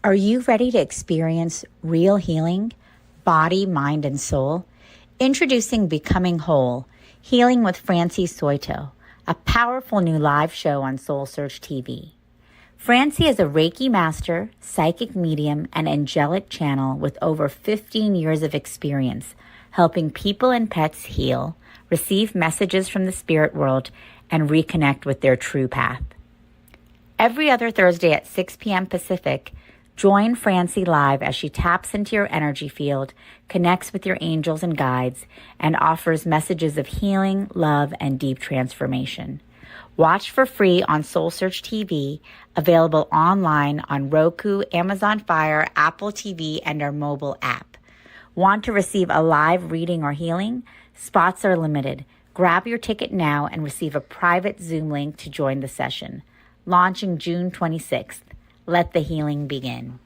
Are you ready to experience real healing, body, mind, and soul? Introducing Becoming Whole, Healing with Francie Soito, a powerful new live show on SoulSearch TV. Francie is a Reiki master, psychic medium, and angelic channel with over 15 years of experience helping people and pets heal, receive messages from the spirit world, and reconnect with their true path. Every other Thursday at 6 p.m. Pacific, join Francie live as she taps into your energy field, connects with your angels and guides, and offers messages of healing, love, and deep transformation. Watch for free on SoulSearch TV, available online on Roku, Amazon Fire, Apple TV, and our mobile app. Want to receive a live reading or healing? Spots are limited. Grab your ticket now and receive a private Zoom link to join the session. Launching June 26th. Let the healing begin.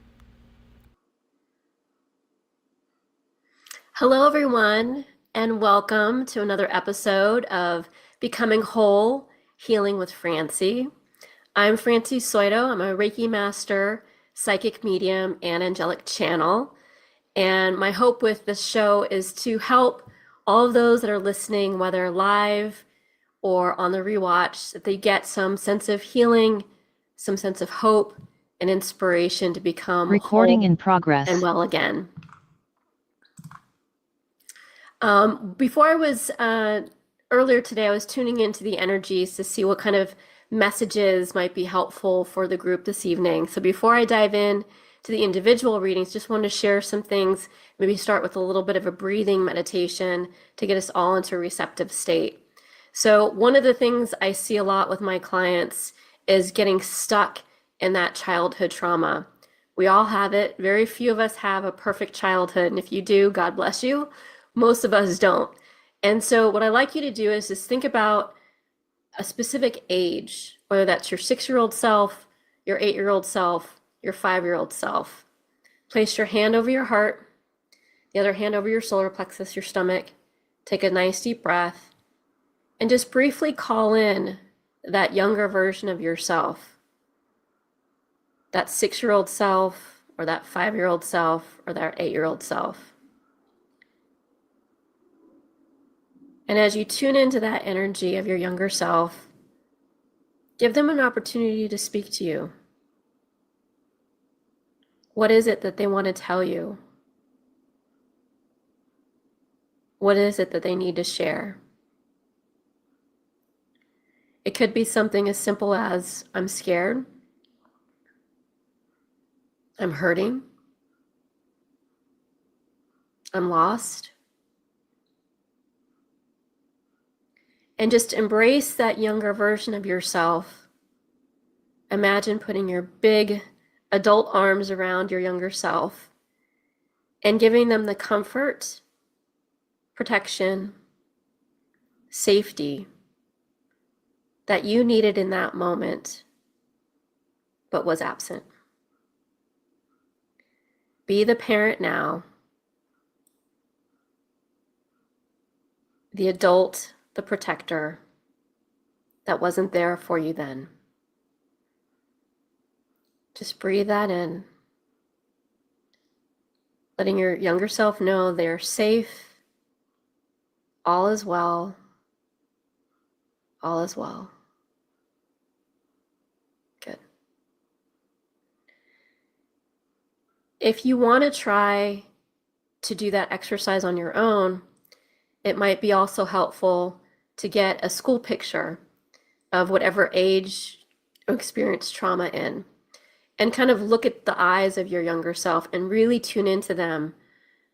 Hello, everyone, and welcome to another episode of Becoming Whole, Healing with Francie. I'm Francie Soito. I'm a Reiki master, psychic medium, and angelic channel. And my hope with this show is to help all of those that are listening, whether live or on the rewatch, that they get some sense of healing, some sense of hope, and inspiration to become recording whole in progress and well again. Before I was earlier today, I was tuning into the energies to see what kind of messages might be helpful for the group this evening. So before I dive in to the individual readings, just wanted to share some things, maybe start with a little bit of a breathing meditation to get us all into a receptive state. So one of the things I see a lot with my clients is getting stuck in that childhood trauma. We all have it. Very few of us have a perfect childhood. And if you do, God bless you. Most of us don't. And so what I like you to do is just think about a specific age, whether that's your 6-year-old self, your 8-year-old self, your 5-year-old self. Place your hand over your heart, the other hand over your solar plexus, your stomach. Take a nice deep breath and just briefly call in that younger version of yourself. That 6-year-old self, or that 5-year-old self, or that 8-year-old self. And as you tune into that energy of your younger self, give them an opportunity to speak to you. What is it that they want to tell you? What is it that they need to share? It could be something as simple as, I'm scared, I'm hurting, I'm lost. And just embrace that younger version of yourself. Imagine putting your big adult arms around your younger self and giving them the comfort, protection, safety that you needed in that moment, but was absent. Be the parent now, the adult, the protector that wasn't there for you then. Just breathe that in, letting your younger self know they're safe, all is well, all is well. Good. If you want to try to do that exercise on your own, it might be also helpful to get a school picture of whatever age you experience trauma in, and kind of look at the eyes of your younger self and really tune into them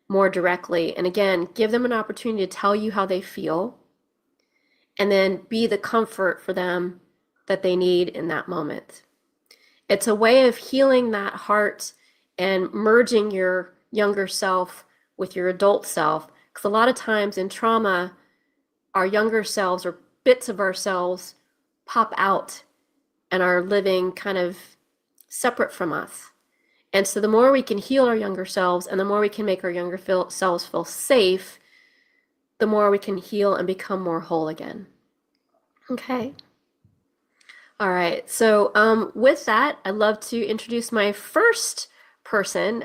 more directly. And again, give them an opportunity to tell you how they feel, and then be the comfort for them that they need in that moment. It's a way of healing that heart and merging your younger self with your adult self. Because a lot of times in trauma, our younger selves or bits of ourselves pop out and are living kind of separate from us. And so the more we can heal our younger selves and the more we can make our younger selves feel safe, the more we can heal and become more whole again. Okay. All right. So with that, I'd love to introduce my first person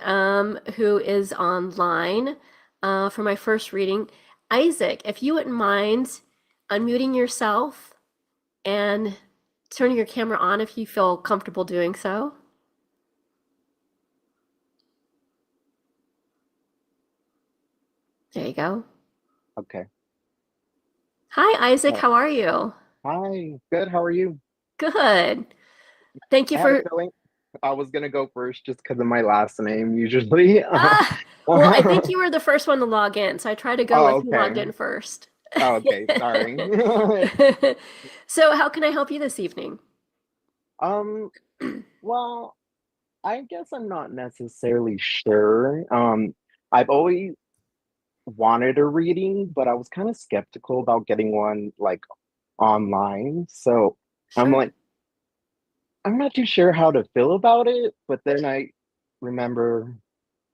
who is online for my first reading. Isaac, if you wouldn't mind unmuting yourself and turning your camera on if you feel comfortable doing so. There you go. Okay. Hi, Isaac. How are you? Hi. Good. How are you? Good. Thank you I had a for. feeling I was gonna go first just because of my last name usually. Well, I think you were the first one to log in, so I tried to go Oh, with who logged okay. in first. Oh, okay. Sorry. So, how can I help you this evening? Um, well, I guess I'm not necessarily sure. I've always wanted a reading, but I was kind of skeptical about getting one like online. So I'm Sure. like, I'm not too sure how to feel about it. But then I remember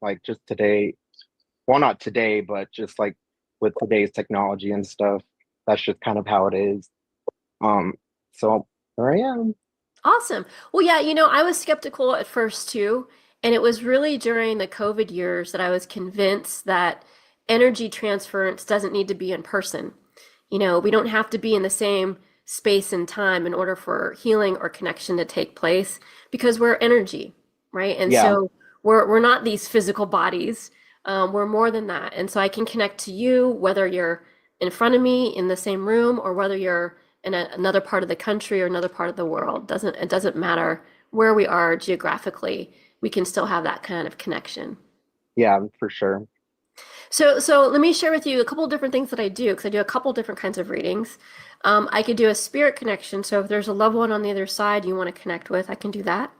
like just today, well, not today, but just like with today's technology and stuff, that's just kind of how it is. Um, so here I am. Awesome. Well, yeah, I was skeptical at first too, and it was really during the COVID years that I was convinced that energy transference doesn't need to be in person. We don't have to be in the same space and time in order for healing or connection to take place because we're energy, right? And Yeah, so we're not these physical bodies. We're more than that. And so I can connect to you whether you're in front of me in the same room or whether you're in another part of the country or another part of the world. It doesn't matter where we are geographically. We can still have that kind of connection. yeah, for sure. So let me share with you a couple of different things that I do because I do a couple different kinds of readings. I could do a spirit connection. So if there's a loved one on the other side you want to connect with, I can do that.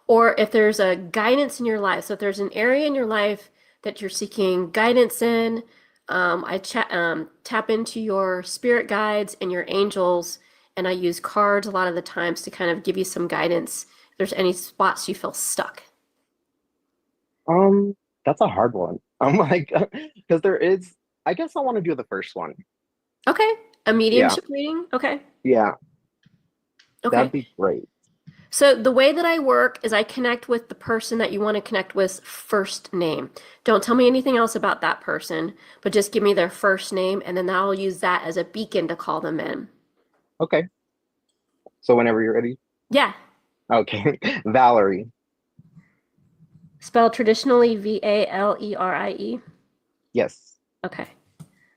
Or if there's a guidance in your life, so if there's an area in your life that you're seeking guidance in, tap into your spirit guides and your angels, and I use cards a lot of the times to kind of give you some guidance if there's any spots you feel stuck. Um, that's a hard one. I'm like, because there is, I guess I want to do the first one. Okay, a Yeah, mediumship reading? Okay, yeah, that'd okay. be great. So the way that I work is I connect with the person that you want to connect with first name. Don't tell me anything else about that person, but just give me their first name, and then I'll use that as a beacon to call them in. Okay, so whenever you're ready. Yeah, Okay, Valerie. spelled traditionally Valerie. Yes. Okay.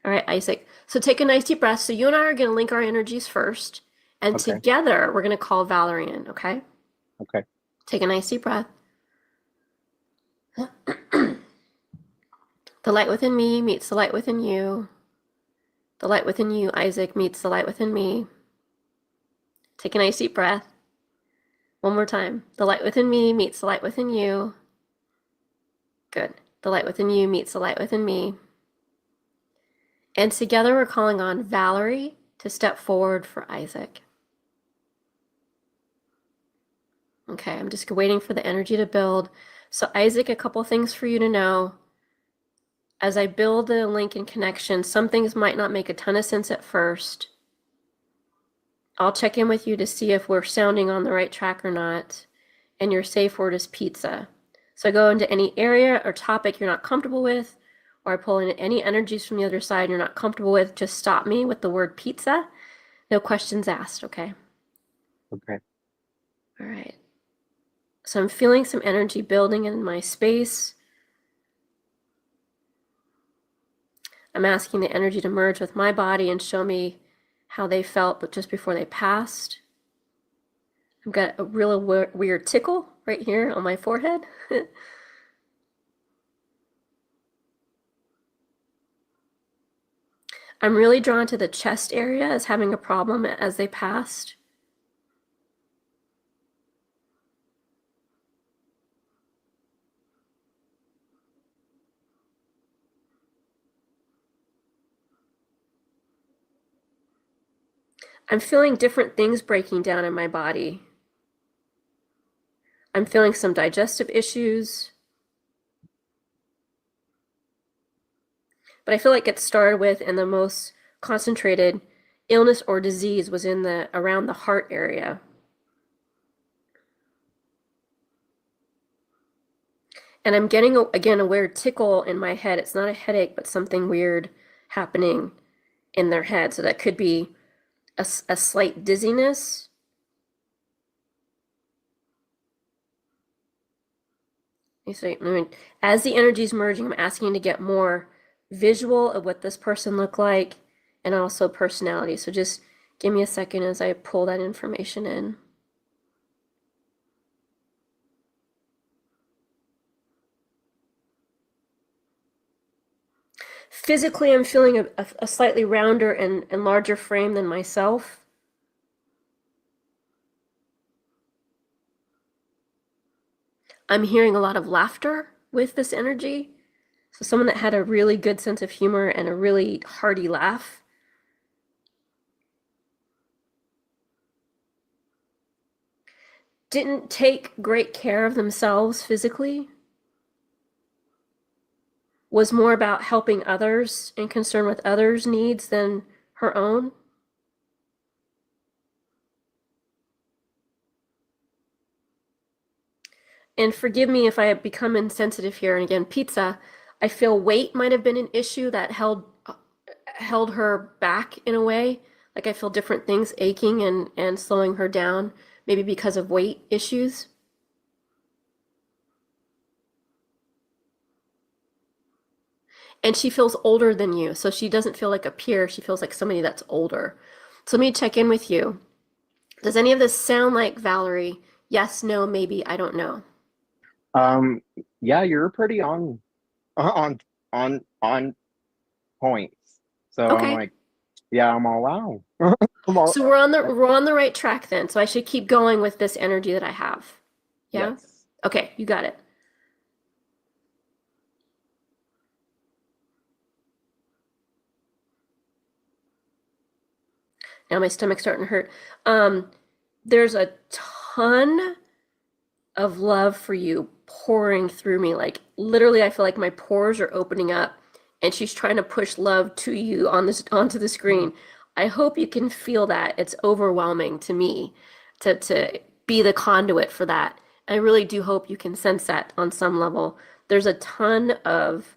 All right, Isaac. So take a nice deep breath. So you and I are going to link our energies first, and Okay. together we're going to call Valerie in, okay? Okay. Take a nice deep breath. The light within me meets the light within you. The light within you, Isaac, meets the light within me. Take a nice deep breath. One more time. The light within me meets the light within you. Good. The light within you meets the light within me. And together we're calling on Valerie to step forward for Isaac. Okay, I'm just waiting for the energy to build. So Isaac, a couple things for you to know. As I build the link and connection, some things might not make a ton of sense at first. I'll check in with you to see if we're sounding on the right track or not. And your safe word is pizza. So I go into any area or topic you're not comfortable with, or I pull in any energies from the other side you're not comfortable with, just stop me with the word pizza. No questions asked, okay? Okay. All right. So I'm feeling some energy building in my space. I'm asking the energy to merge with my body and show me how they felt, but just before they passed. I've got a real weird tickle right here on my forehead. I'm really drawn to the chest area as having a problem as they passed. I'm feeling different things breaking down in my body. I'm feeling some digestive issues. But I feel like it started with, and the most concentrated illness or disease was around the heart area. And I'm getting, again, a weird tickle in my head. It's not a headache, but something weird happening in their head. So that could be a slight dizziness. As the energy is merging, I'm asking to get more visual of what this person looked like and also personality. So just give me a second as I pull that information in. Physically, I'm feeling a slightly rounder and larger frame than myself. I'm hearing a lot of laughter with this energy. So someone that had a really good sense of humor and a really hearty laugh. Didn't take great care of themselves physically. Was more about helping others and concerned with others' needs than her own. And forgive me if I have become insensitive here. And again, pizza, I feel weight might have been an issue that held her back in a way. Like I feel different things aching and slowing her down, maybe because of weight issues. And she feels older than you. So she doesn't feel like a peer. She feels like somebody that's older. So let me check in with you. Does any of this sound like Valerie? Yes, no, maybe, I don't know. Yeah, you're pretty on points. So Okay. I'm like, yeah, I'm all wow. So we're on the right track then. So I should keep going with this energy that I have. Yeah? Yes. Okay, you got it. Now my stomach's starting to hurt. There's a ton of love for you pouring through me. Like literally, I feel like my pores are opening up, and she's trying to push love to you onto the screen. I hope you can feel that. It's overwhelming to me to be the conduit for that. I really do hope you can sense that on some level. There's a ton of,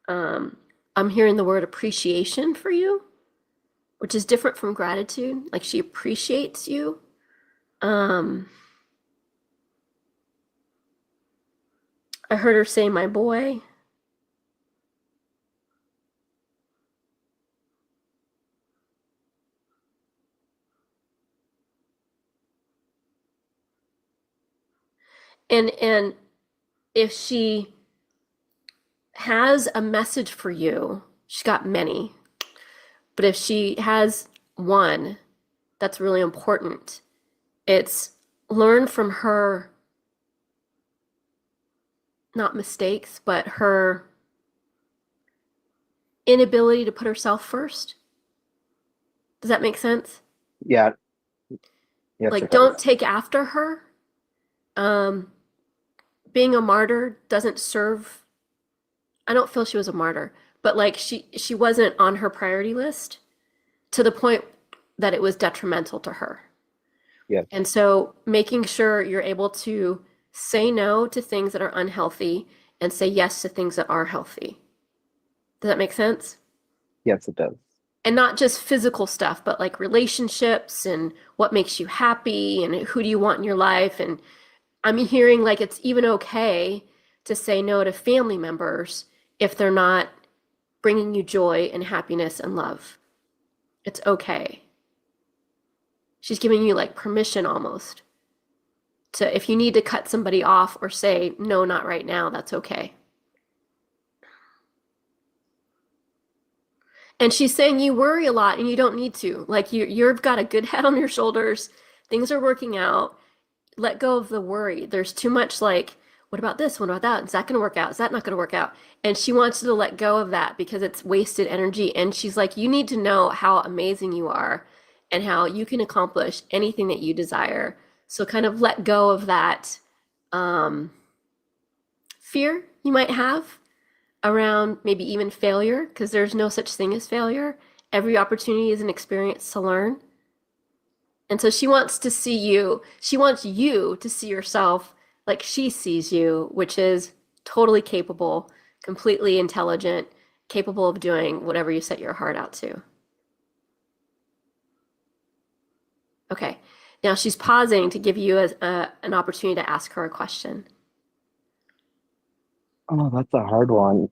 I'm hearing the word appreciation for you, which is different from gratitude. Like she appreciates you. I heard her say, my boy. And if she has a message for you, she's got many, but if she has one that's really important, it's learn from her, not mistakes, but her inability to put herself first. Does that make sense? Yeah. Yes, like, don't take after her. Being a martyr doesn't serve. I don't feel she was a martyr, but like she wasn't on her priority list to the point that it was detrimental to her. Yeah. And so making sure you're able to say no to things that are unhealthy and say yes to things that are healthy. Does that make sense? Yes, it does. And not just physical stuff, but like relationships and what makes you happy and who do you want in your life. And I'm hearing like it's even okay to say no to family members if they're not bringing you joy and happiness and love. It's okay. She's giving you like permission almost to, if you need to cut somebody off or say, no, not right now, that's okay. And she's saying you worry a lot and you don't need to. Like you've got a good head on your shoulders. Things are working out. Let go of the worry. There's too much like, what about this? What about that? Is that going to work out? Is that not going to work out? And she wants you to let go of that because it's wasted energy. And she's like, you need to know how amazing you are and how you can accomplish anything that you desire. So kind of let go of that fear you might have around maybe even failure, because there's no such thing as failure. Every opportunity is an experience to learn. And so she wants to see you, she wants you to see yourself like she sees you, which is totally capable, completely intelligent, capable of doing whatever you set your heart out to. Okay, now she's pausing to give you an opportunity to ask her a question. Oh, that's a hard one.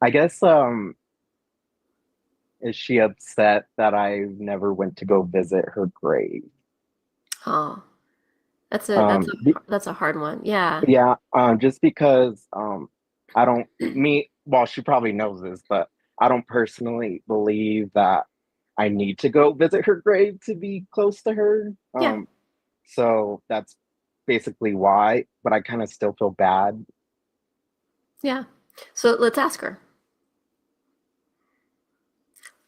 I guess, is she upset that I never went to go visit her grave? Oh, that's a hard one. Yeah. Yeah, just because I don't well, she probably knows this, but I don't personally believe that I need to go visit her grave to be close to her. Yeah. So that's basically why, but I kind of still feel bad. Yeah. So let's ask her.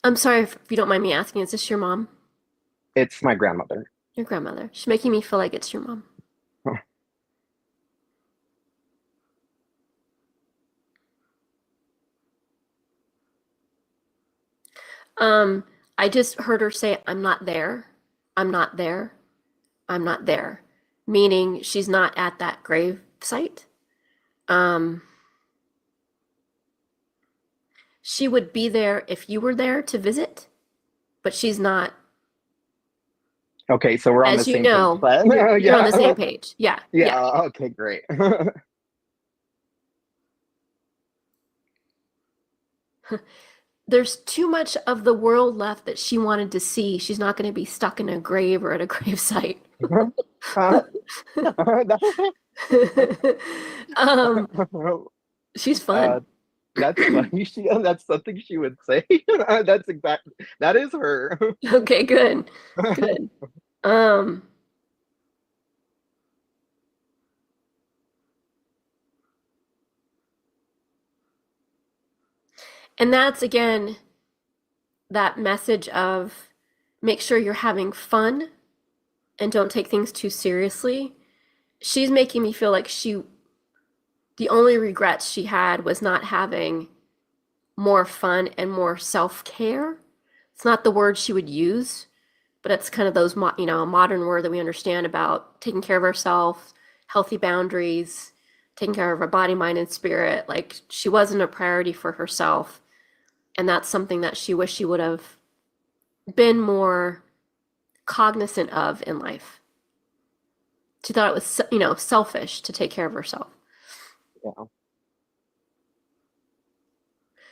I'm sorry if you don't mind me asking, is this your mom? It's my grandmother. Your grandmother. She's making me feel like it's your mom. I just heard her say, I'm not there. I'm not there. I'm not there. Meaning she's not at that grave site. She would be there if you were there to visit, but she's not. Okay, so we're on the same page. You're on the same page. Yeah. Yeah. Okay, great. There's too much of the world left that she wanted to see. She's not going to be stuck in a grave or at a grave site. She's fun. That's funny. That's something she would say. That is her. Okay, good. Good. And that's, again, that message of make sure you're having fun and don't take things too seriously. She's making me feel like the only regrets she had was not having more fun and more self-care. It's not the word she would use, but it's kind of those, a modern word that we understand about taking care of ourselves, healthy boundaries, taking care of our body, mind, and spirit. Like, she wasn't a priority for herself. And that's something that she wished she would have been more cognizant of in life. She thought it was, selfish to take care of herself. Yeah.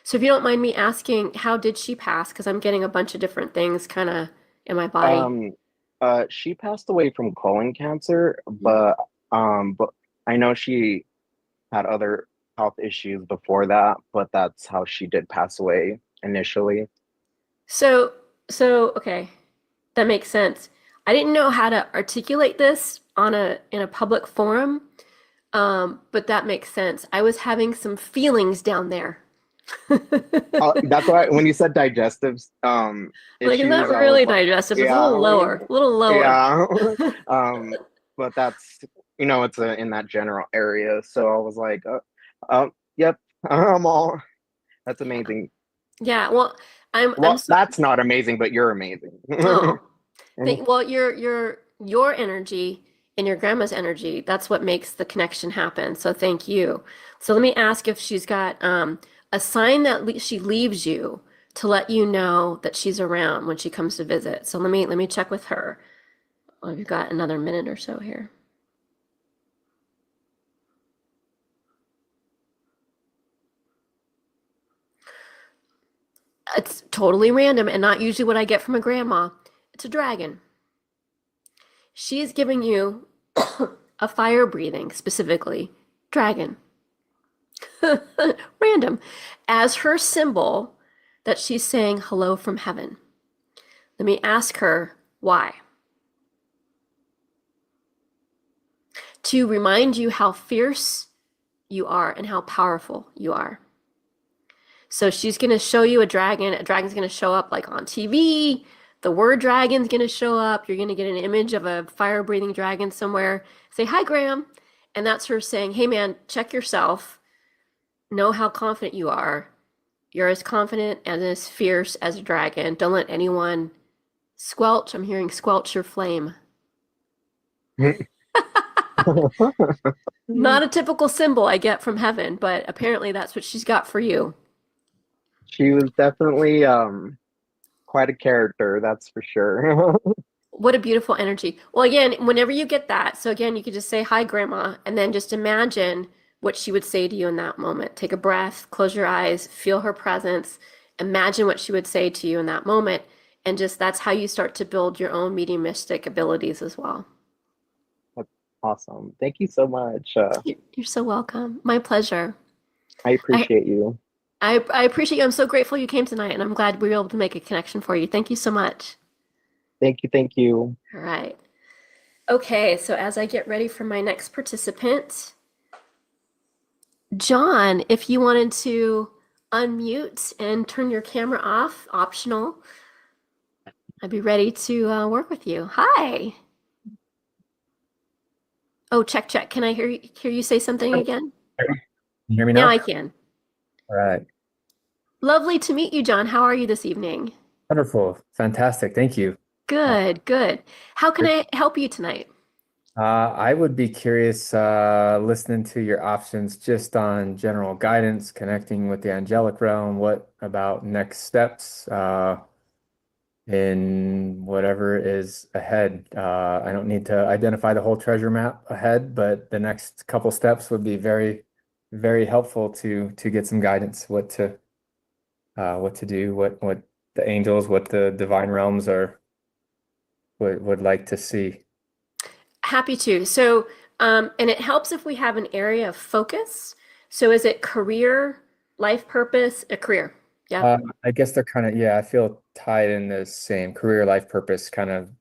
So if you don't mind me asking, how did she pass? Because I'm getting a bunch of different things kind of in my body. She passed away from colon cancer, but I know she had other health issues before that, but that's how she did pass away initially. So okay, that makes sense. I didn't know how to articulate this in a public forum, but that makes sense. I was having some feelings down there. That's why when you said digestive issues, like, it's not really digestive. It's a little lower. Yeah. But that's, it's in that general area. So I was like, yep, I'm all. That's amazing. Yeah. Well, that's not amazing, but you're amazing. Oh. Well, your energy and your grandma's energy, that's what makes the connection happen. So thank you. So let me ask if she's got a sign that she leaves you to let you know that she's around when she comes to visit. So let me check with her. Well, we've got another minute or so here. It's totally random and not usually what I get from a grandma. It's a dragon. She's giving you a fire-breathing, specifically, dragon. Random. As her symbol that she's saying hello from heaven. Let me ask her why. To remind you how fierce you are and how powerful you are. So she's going to show you a dragon. A dragon's going to show up like on TV. The word dragon's going to show up. You're going to get an image of a fire-breathing dragon somewhere. Say, hi, Graham. And that's her saying, hey, man, check yourself. Know how confident you are. You're as confident and as fierce as a dragon. Don't let anyone squelch. I'm hearing squelch your flame. Not a typical symbol I get from heaven, but apparently that's what she's got for you. She was definitely quite a character, that's for sure. What a beautiful energy. Well, again, whenever you get that, so again, you could just say, hi, Grandma, and then just imagine what she would say to you in that moment. Take a breath, close your eyes, feel her presence, imagine what she would say to you in that moment. And just that's how you start to build your own mediumistic abilities as well. That's awesome. Thank you so much. You're so welcome. My pleasure. I appreciate you. I appreciate you. I'm so grateful you came tonight, and I'm glad we were able to make a connection for you. Thank you so much. Thank you. Thank you. All right. Okay, so as I get ready for my next participant, John, if you wanted to unmute and turn your camera off, optional, I'd be ready to work with you. Hi. Oh, check, check. Can I hear you say something again? Can you hear me now? Now I can. All right. Lovely to meet you, John. How are you this evening? Wonderful. Fantastic. Thank you. Good, good. How can I help you tonight? I would be curious listening to your options just on general guidance, connecting with the angelic realm. What about next steps in whatever is ahead? I don't need to identify the whole treasure map ahead, but the next couple steps would be very, very helpful to get some guidance. What to do, what the angels, what the divine realms would like to see. Happy to. So, and it helps if we have an area of focus. So is it career, life purpose, a career? Yeah. I guess they're kind of, yeah, I feel tied in the same career, life purpose, kind of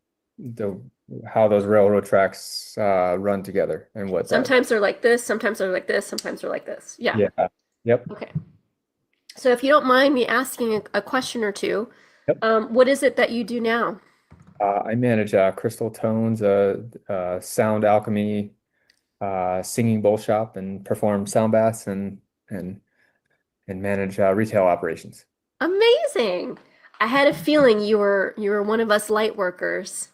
how those railroad tracks run together and what Sometimes they're like this, sometimes they're like this, sometimes they're like this. Yeah. Yeah. Yep. Okay. So if you don't mind me asking a question or two, Yep. what is it that you do now? I manage Crystal Tones, sound alchemy, singing bowl shop, and perform sound baths and manage retail operations. Amazing. I had a feeling you were one of us light workers.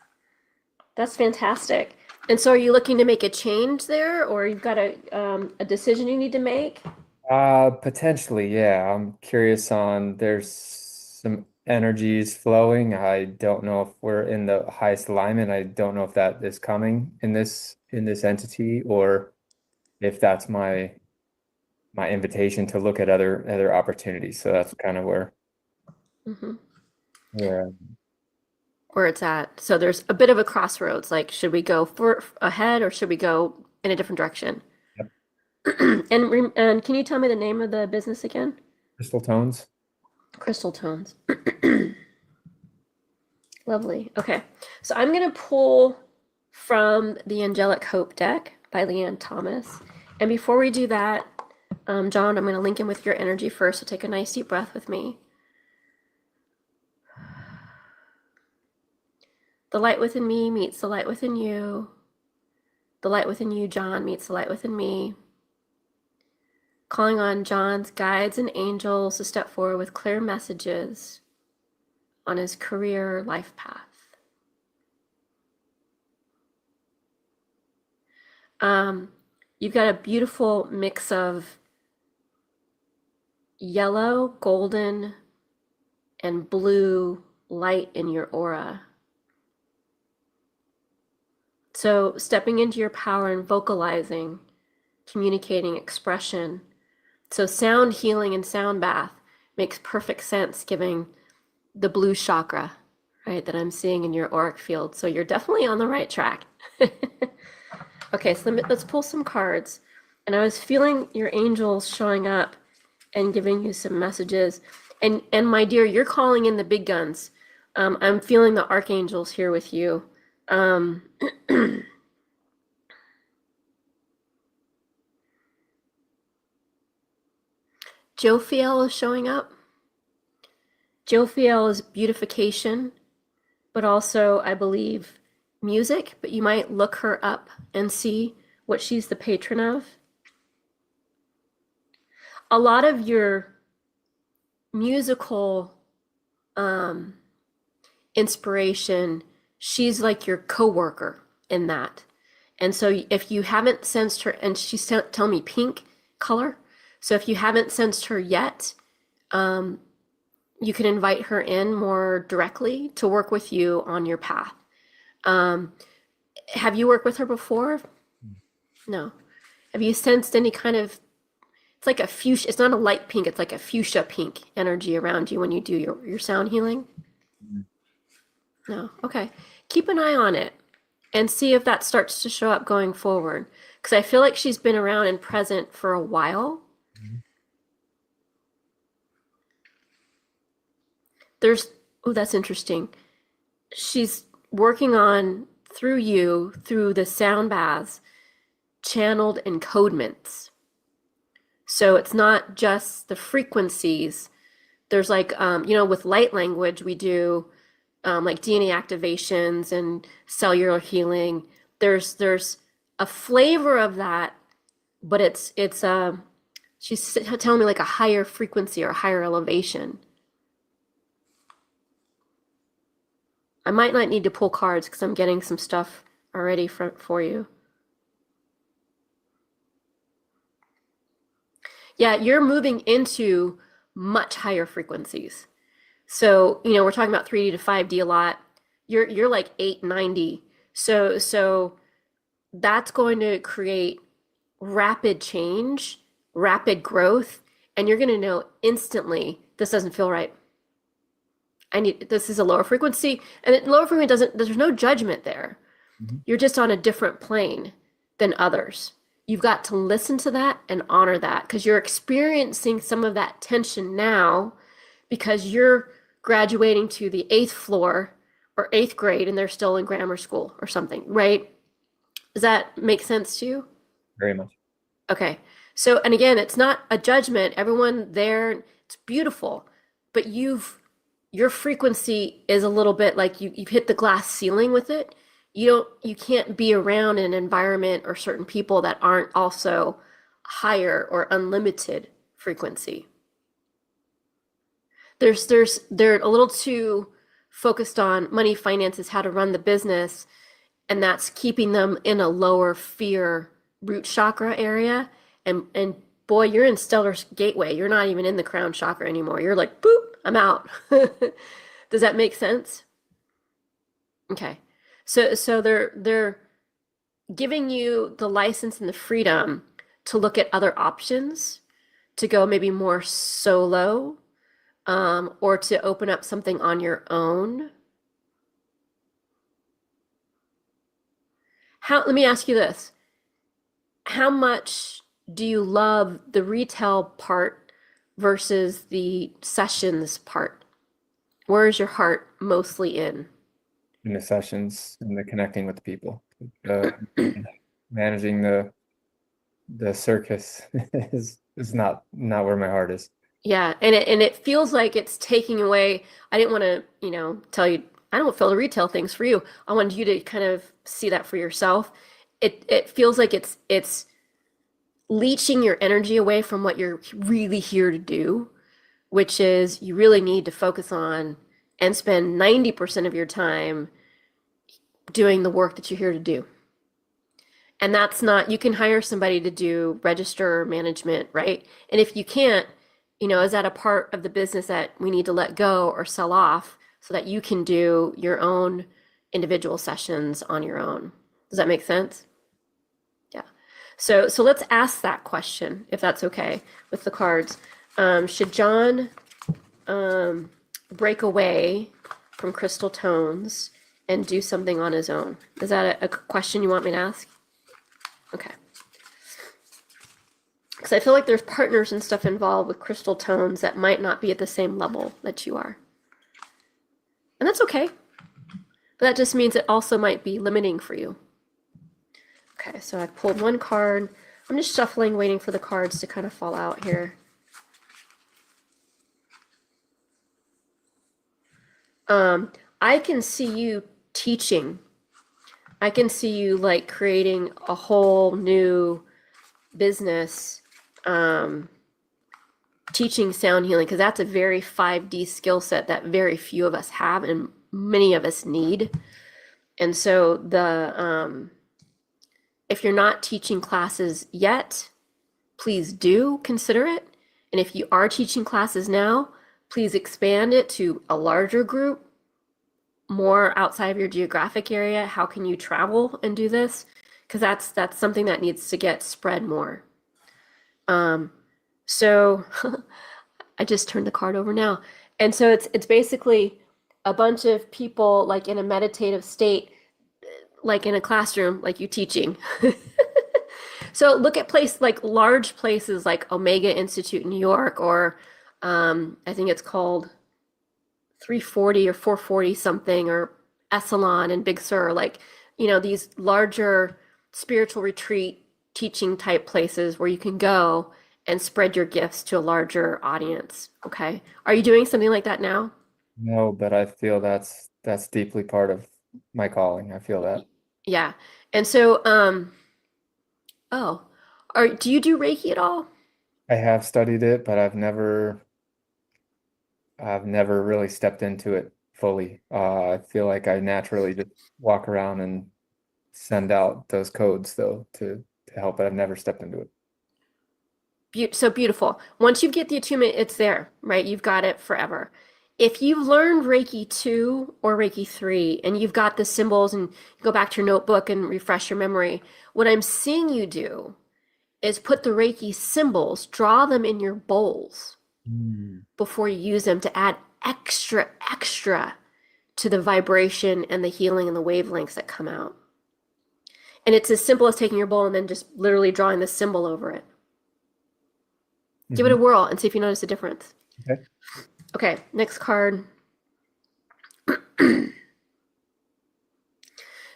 That's fantastic. And so are you looking to make a change there, or you've got a decision you need to make? Potentially, yeah. I'm curious on there's some energies flowing. I don't know if we're in the highest alignment. I don't know if that is coming in this entity, or if that's my invitation to look at other opportunities. So that's kind of where where it's at. So there's a bit of a crossroads. Like, should we go ahead or should we go in a different direction? Yep. And can you tell me the name of the business again? Crystal Tones. Crystal Tones. Lovely. Okay. So I'm going to pull from the Angelic Hope deck by Leanne Thomas. And before we do that, John, I'm going to link in with your energy first. So take a nice deep breath with me. The light within me meets the light within you. The light within you, John, meets the light within me. Calling on John's guides and angels to step forward with clear messages on his career life path. You've got a beautiful mix of yellow, golden, and blue light in your aura. So stepping into your power and vocalizing, communicating, expression. So sound healing and sound bath makes perfect sense given the blue chakra, right, that I'm seeing in your auric field. So you're definitely on the right track. Okay, so let's pull some cards. And I was feeling your angels showing up and giving you some messages. And my dear, you're calling in the big guns. I'm feeling the archangels here with you. 𝐿 is showing up. 𝐿 is beautification, but also, I believe, music. But you might look her up and see what she's the patron of. A lot of your musical inspiration, she's like your co-worker in that. And so if you haven't sensed her, and she's telling me pink color, so if you haven't sensed her yet, you can invite her in more directly to work with you on your path. Have you worked with her before? No. Have you sensed any kind of, it's like a fuchsia, it's not a light pink, it's like a fuchsia pink energy around you when you do your sound healing? No. Okay. Keep an eye on it and see if that starts to show up going forward. Because I feel like she's been around and present for a while. Oh, that's interesting. She's working on, through you, through the sound baths, channeled encodements. So it's not just the frequencies. There's like, with light language, we do like DNA activations and cellular healing. There's a flavor of that, but she's telling me like a higher frequency or higher elevation. I might not need to pull cards because I'm getting some stuff already for you. Yeah, you're moving into much higher frequencies. So, we're talking about 3D to 5D a lot. You're like 890. So that's going to create rapid change, rapid growth, and you're going to know instantly this doesn't feel right. This is a lower frequency, and lower frequency there's no judgment there. You're just on a different plane than others. You've got to listen to that and honor that, because you're experiencing some of that tension now because you're graduating to the 8th floor or 8th grade and they're still in grammar school or something, right? Does that make sense to you? Very much. Okay. So, and again, it's not a judgment. Everyone there, it's beautiful, but your frequency is a little bit like you've hit the glass ceiling with it. You can't be around an environment or certain people that aren't also higher or unlimited frequency. They're a little too focused on money, finances, how to run the business, and that's keeping them in a lower fear root chakra area. And boy, you're in stellar gateway. You're not even in the crown chakra anymore. You're like, boop, I'm out. Does that make sense? Okay. So they're giving you the license and the freedom to look at other options, to go maybe more solo, or to open up something on your own. Let me ask you this. How much do you love the retail part versus the sessions part? Where is your heart mostly in? In the sessions and the connecting with the people, managing the circus is not where my heart is. Yeah, and it feels like it's taking away. I didn't want to, tell you, I don't feel the retail things for you. I wanted you to kind of see that for yourself. It feels like it's leeching your energy away from what you're really here to do, which is you really need to focus on and spend 90% of your time doing the work that you're here to do. And that's not, you can hire somebody to do register management, right? And if you can't, is that a part of the business that we need to let go or sell off so that you can do your own individual sessions on your own? Does that make sense? Yeah. So let's ask that question, if that's okay with the cards. Should John break away from crystal tones and do something on his own? Is that a question you want me to ask? Okay. Because I feel like there's partners and stuff involved with crystal tones that might not be at the same level that you are. And that's okay. But that just means it also might be limiting for you. Okay, so I pulled one card. I'm just shuffling, waiting for the cards to kind of fall out here. I can see you teaching. I can see you like creating a whole new business, teaching sound healing, because that's a very 5D skill set that very few of us have and many of us need. And so If you're not teaching classes yet, please do consider it. And if you are teaching classes now, please expand it to a larger group, more outside of your geographic area. How can you travel and do this? Because that's something that needs to get spread more. So I just turned the card over now. And so it's basically a bunch of people like in a meditative state, like in a classroom, like you teaching. So look at large places like Omega Institute in New York, or I think it's called 340 or 440 something, or Esalen and Big Sur, like, these larger spiritual retreat teaching type places where you can go and spread your gifts to a larger audience. Okay. Are you doing something like that now? No, but I feel that's deeply part of my calling. I feel that. Yeah. And so, do you do Reiki at all? I have studied it, but I've never really stepped into it fully. I feel like I naturally just walk around and send out those codes though to help, but I've never stepped into it. So beautiful. Once you get the attunement, it's there, right? You've got it forever. If you've learned Reiki 2 or Reiki 3 and you've got the symbols and you go back to your notebook and refresh your memory, what I'm seeing you do is put the Reiki symbols, draw them in your bowls before you use them to add extra to the vibration and the healing and the wavelengths that come out. And it's as simple as taking your bowl and then just literally drawing the symbol over it. Give it a whirl and see if you notice a difference. Okay. Okay, next card.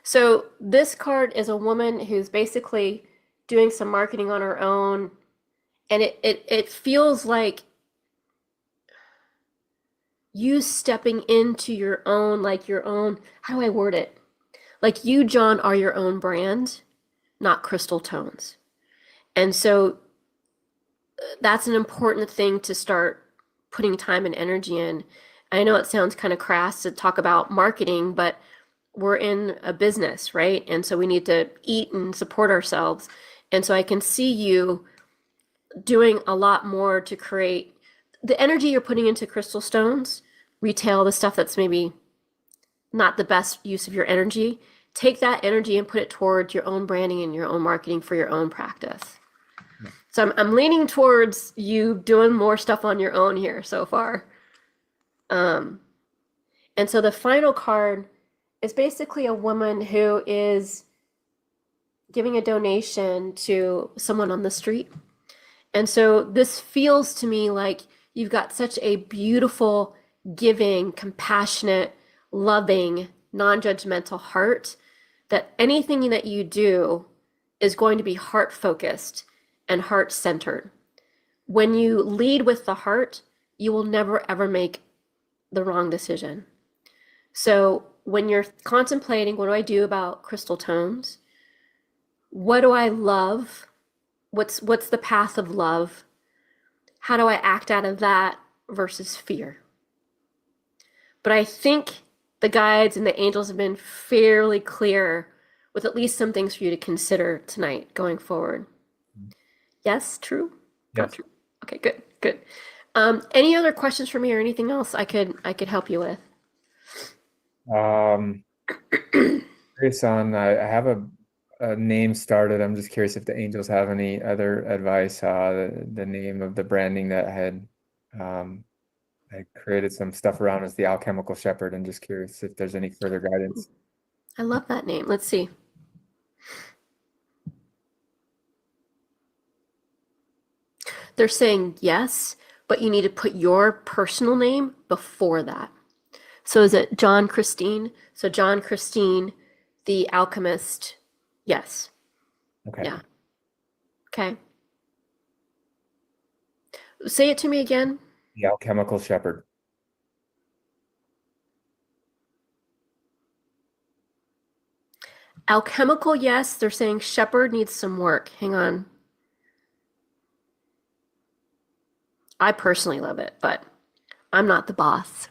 So this card is a woman who's basically doing some marketing on her own, and it feels like you stepping into your own, how do I word it? Like you, John, are your own brand, not crystal tones. And so that's an important thing to start putting time and energy in. I know it sounds kind of crass to talk about marketing, but we're in a business, right? And so we need to eat and support ourselves. And so I can see you doing a lot more to create the energy you're putting into crystal stones, retail, the stuff that's maybe not the best use of your energy. Take that energy and put it toward your own branding and your own marketing for your own practice. So I'm leaning towards you doing more stuff on your own here so far. And so the final card is basically a woman who is giving a donation to someone on the street. And so this feels to me like you've got such a beautiful, giving, compassionate, loving, non-judgmental heart that anything that you do is going to be heart-focused and heart-centered. When you lead with the heart, you will never, ever make the wrong decision. So when you're contemplating, what do I do about crystal tones? What do I love? What's the path of love? How do I act out of that versus fear? But I think the guides and the angels have been fairly clear with at least some things for you to consider tonight going forward. Yes, true? Yes. Not true. Okay, good. Any other questions for me or anything else I could help you with? Curious on, I have a name started. I'm just curious if the angels have any other advice. The name of the branding that I created some stuff around as the Alchemical Shepherd. I'm just curious if there's any further guidance. I love that name. Let's see. They're saying yes, but you need to put your personal name before that. So is it John Christine? So John Christine, the alchemist. Yes. Okay. Yeah. Okay. Say it to me again. The Alchemical Shepherd. Alchemical, yes. They're saying shepherd needs some work. Hang on. I personally love it, but I'm not the boss.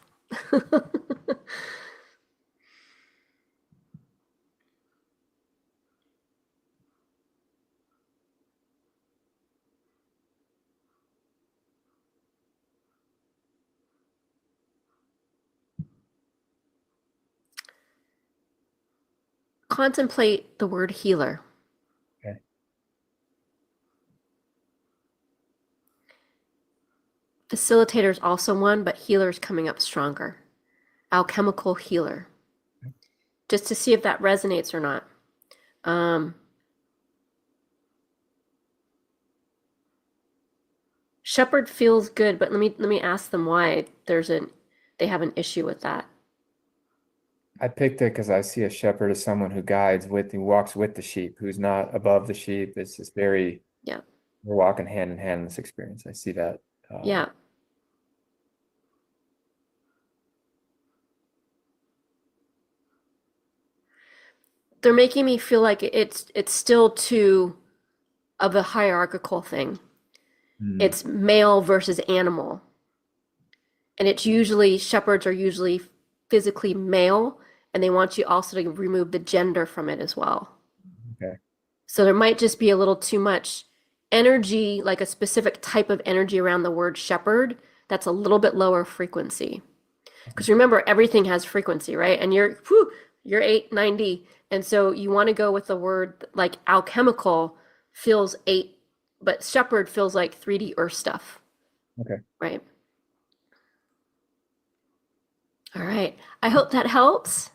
contemplate the word healer. Okay. Facilitator is also one, but healer is coming up stronger. Alchemical healer. Just to see if that resonates or not. Shepherd feels good, but let me ask them why they have an issue with that. I picked it because I see a shepherd as someone who who walks with the sheep, who's not above the sheep. It's just we're walking hand in hand in this experience. I see that. Yeah. They're making me feel like it's still too of a hierarchical thing. It's male versus animal. And it's usually, shepherds are usually physically male, and they want you also to remove the gender from it as well. Okay. So there might just be a little too much energy, like a specific type of energy around the word shepherd that's a little bit lower frequency. Because remember, everything has frequency, right? And you're 890. And so you want to go with the word like alchemical feels 8, but shepherd feels like 3D earth stuff. Okay. Right. All right. I hope that helps.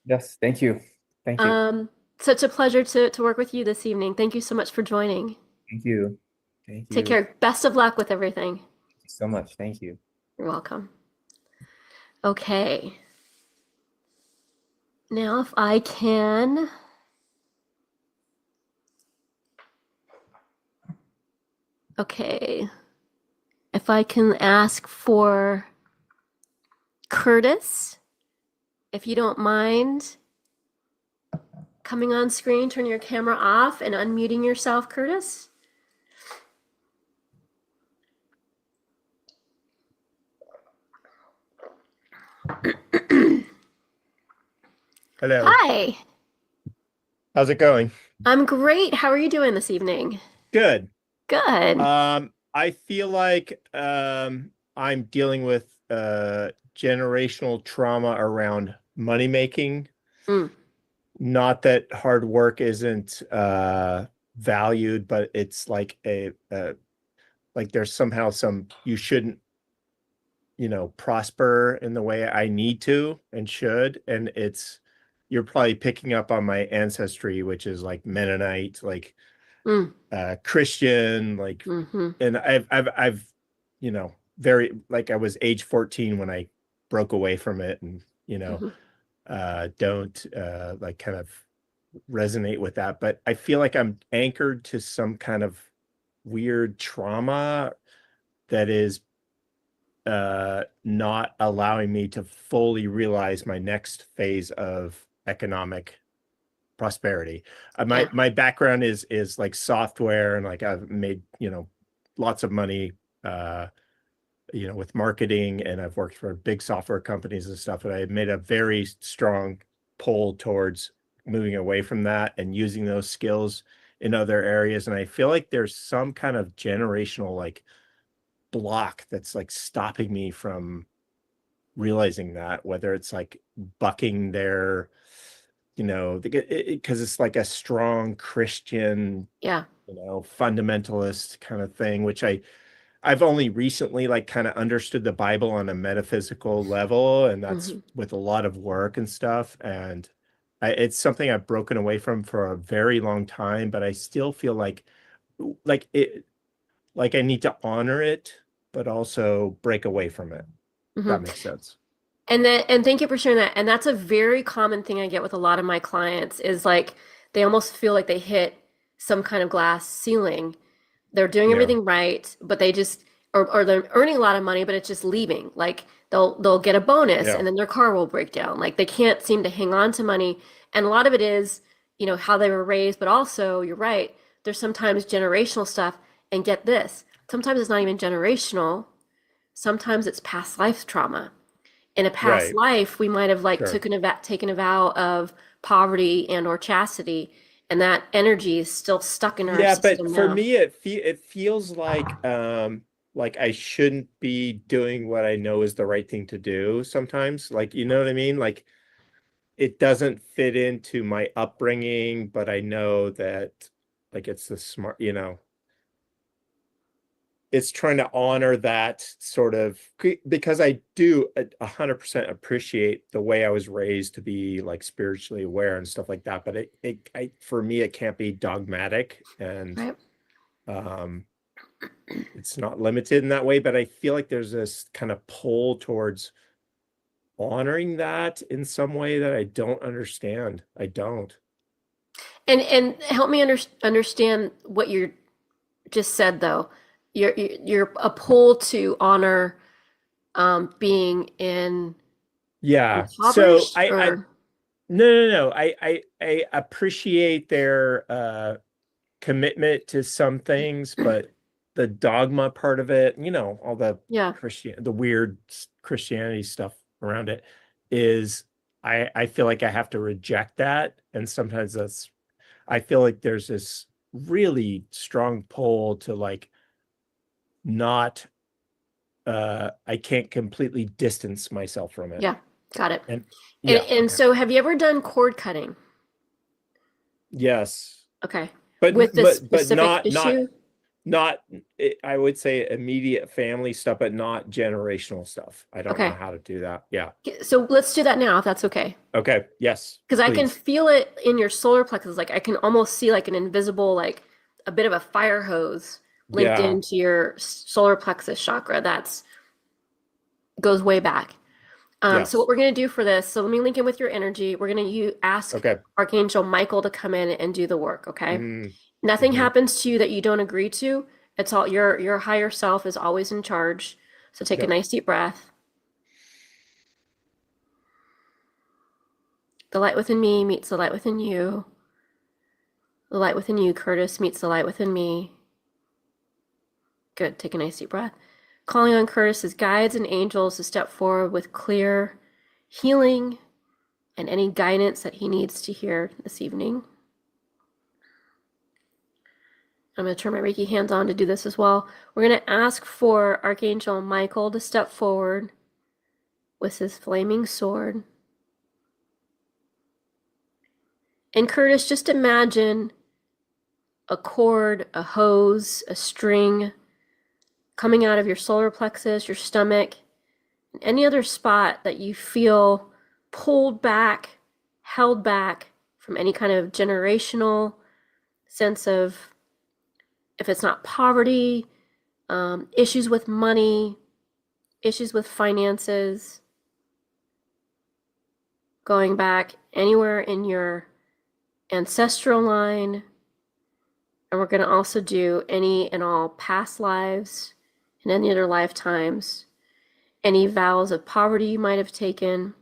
Yes. Thank you. Thank you. Such a pleasure to work with you this evening. Thank you so much for joining. Thank you. Thank you. Take care. Best of luck with everything. Thank you so much. Thank you. You're welcome. Okay. Now, if I can. Okay. If I can ask for Curtis, if you don't mind coming on screen, turn your camera off and unmuting yourself, Curtis. Hello. Hi. How's it going? I'm great. How are you doing this evening? Good. Good. I feel like I'm dealing with generational trauma around money making. Not that hard work isn't valued, but it's like like there's somehow you shouldn't, prosper in the way I need to and should. And you're probably picking up on my ancestry, which is like Mennonite, like Christian, like, and I've, very, like I was age 14 when I broke away from it, and, don't like kind of resonate with that. But I feel like I'm anchored to some kind of weird trauma that is not allowing me to fully realize my next phase of economic prosperity. My background is like software, and like I've made, lots of money, with marketing, and I've worked for big software companies and stuff, and I made a very strong pull towards moving away from that and using those skills in other areas. And I feel like there's some kind of generational like block that's like stopping me from realizing that, whether it's like bucking their, because it's like a strong Christian, fundamentalist kind of thing, which I've only recently like kind of understood the Bible on a metaphysical level, and that's with a lot of work and stuff. And it's something I've broken away from for a very long time, but I still feel like I need to honor it, but also break away from it. That makes sense. And thank you for sharing that. And that's a very common thing I get with a lot of my clients, is like they almost feel like they hit some kind of glass ceiling. They're doing everything right, but they just or they're earning a lot of money, but it's just leaving. Like they'll get a bonus and then their car will break down. Like they can't seem to hang on to money. And a lot of it is, how they were raised, but also you're right, there's sometimes generational stuff. And get this, sometimes it's not even generational. Sometimes it's past life trauma. In a past life, we might have like taken a vow of poverty and or chastity, and that energy is still stuck in our system. But for me, it feels like I shouldn't be doing what I know is the right thing to do sometimes. Like, you know what I mean? Like it doesn't fit into my upbringing, but I know that like it's the smart, it's trying to honor that sort of, because I do 100% appreciate the way I was raised to be like spiritually aware and stuff like that. But for me, it can't be dogmatic, and Right. it's not limited in that way. But I feel like there's this kind of pull towards honoring that in some way that I don't understand. I don't. And help me understand what you just said though. You're a pull to honor being in Yeah. So impoverished I or no. I appreciate their commitment to some things, but the dogma part of it, all the yeah. the weird Christianity stuff around it is, I feel like I have to reject that. And sometimes I feel like there's this really strong pull to like not, I can't completely distance myself from it. Yeah, got it. And And so have you ever done cord cutting? yes, Okay. but With this but specific issue? not I would say immediate family stuff, but not generational stuff. I don't know Okay. how to do that. Yeah. So let's do that now if that's okay. Okay. Yes. Because I can please. feel it in your solar plexus. Like I can almost see like an invisible, like a bit of a fire hose linked Yeah. into your solar plexus chakra. Goes way back. Yes. So what we're going to do for this, so let me link in with your energy. We're going to ask Okay. Archangel Michael to come in and do the work, okay? Mm, Nothing mhm. happens to you that you don't agree to. It's all your higher self is always in charge. So take a Yep. nice deep breath. The light within me meets the light within you. The light within you, Curtis, meets the light within me. Good. Take a nice deep breath. Calling on Curtis's guides and angels to step forward with clear healing and any guidance that he needs to hear this evening. I'm going to turn my Reiki hands on to do this as well. We're going to ask for Archangel Michael to step forward with his flaming sword. And Curtis, just imagine a cord, a hose, a string coming out of your solar plexus, your stomach, and any other spot that you feel pulled back, held back from any kind of generational sense of, if it's not poverty, issues with money, issues with finances, going back anywhere in your ancestral line. And we're going to also do any and all past lives and any other lifetimes, any vows of poverty you might have taken,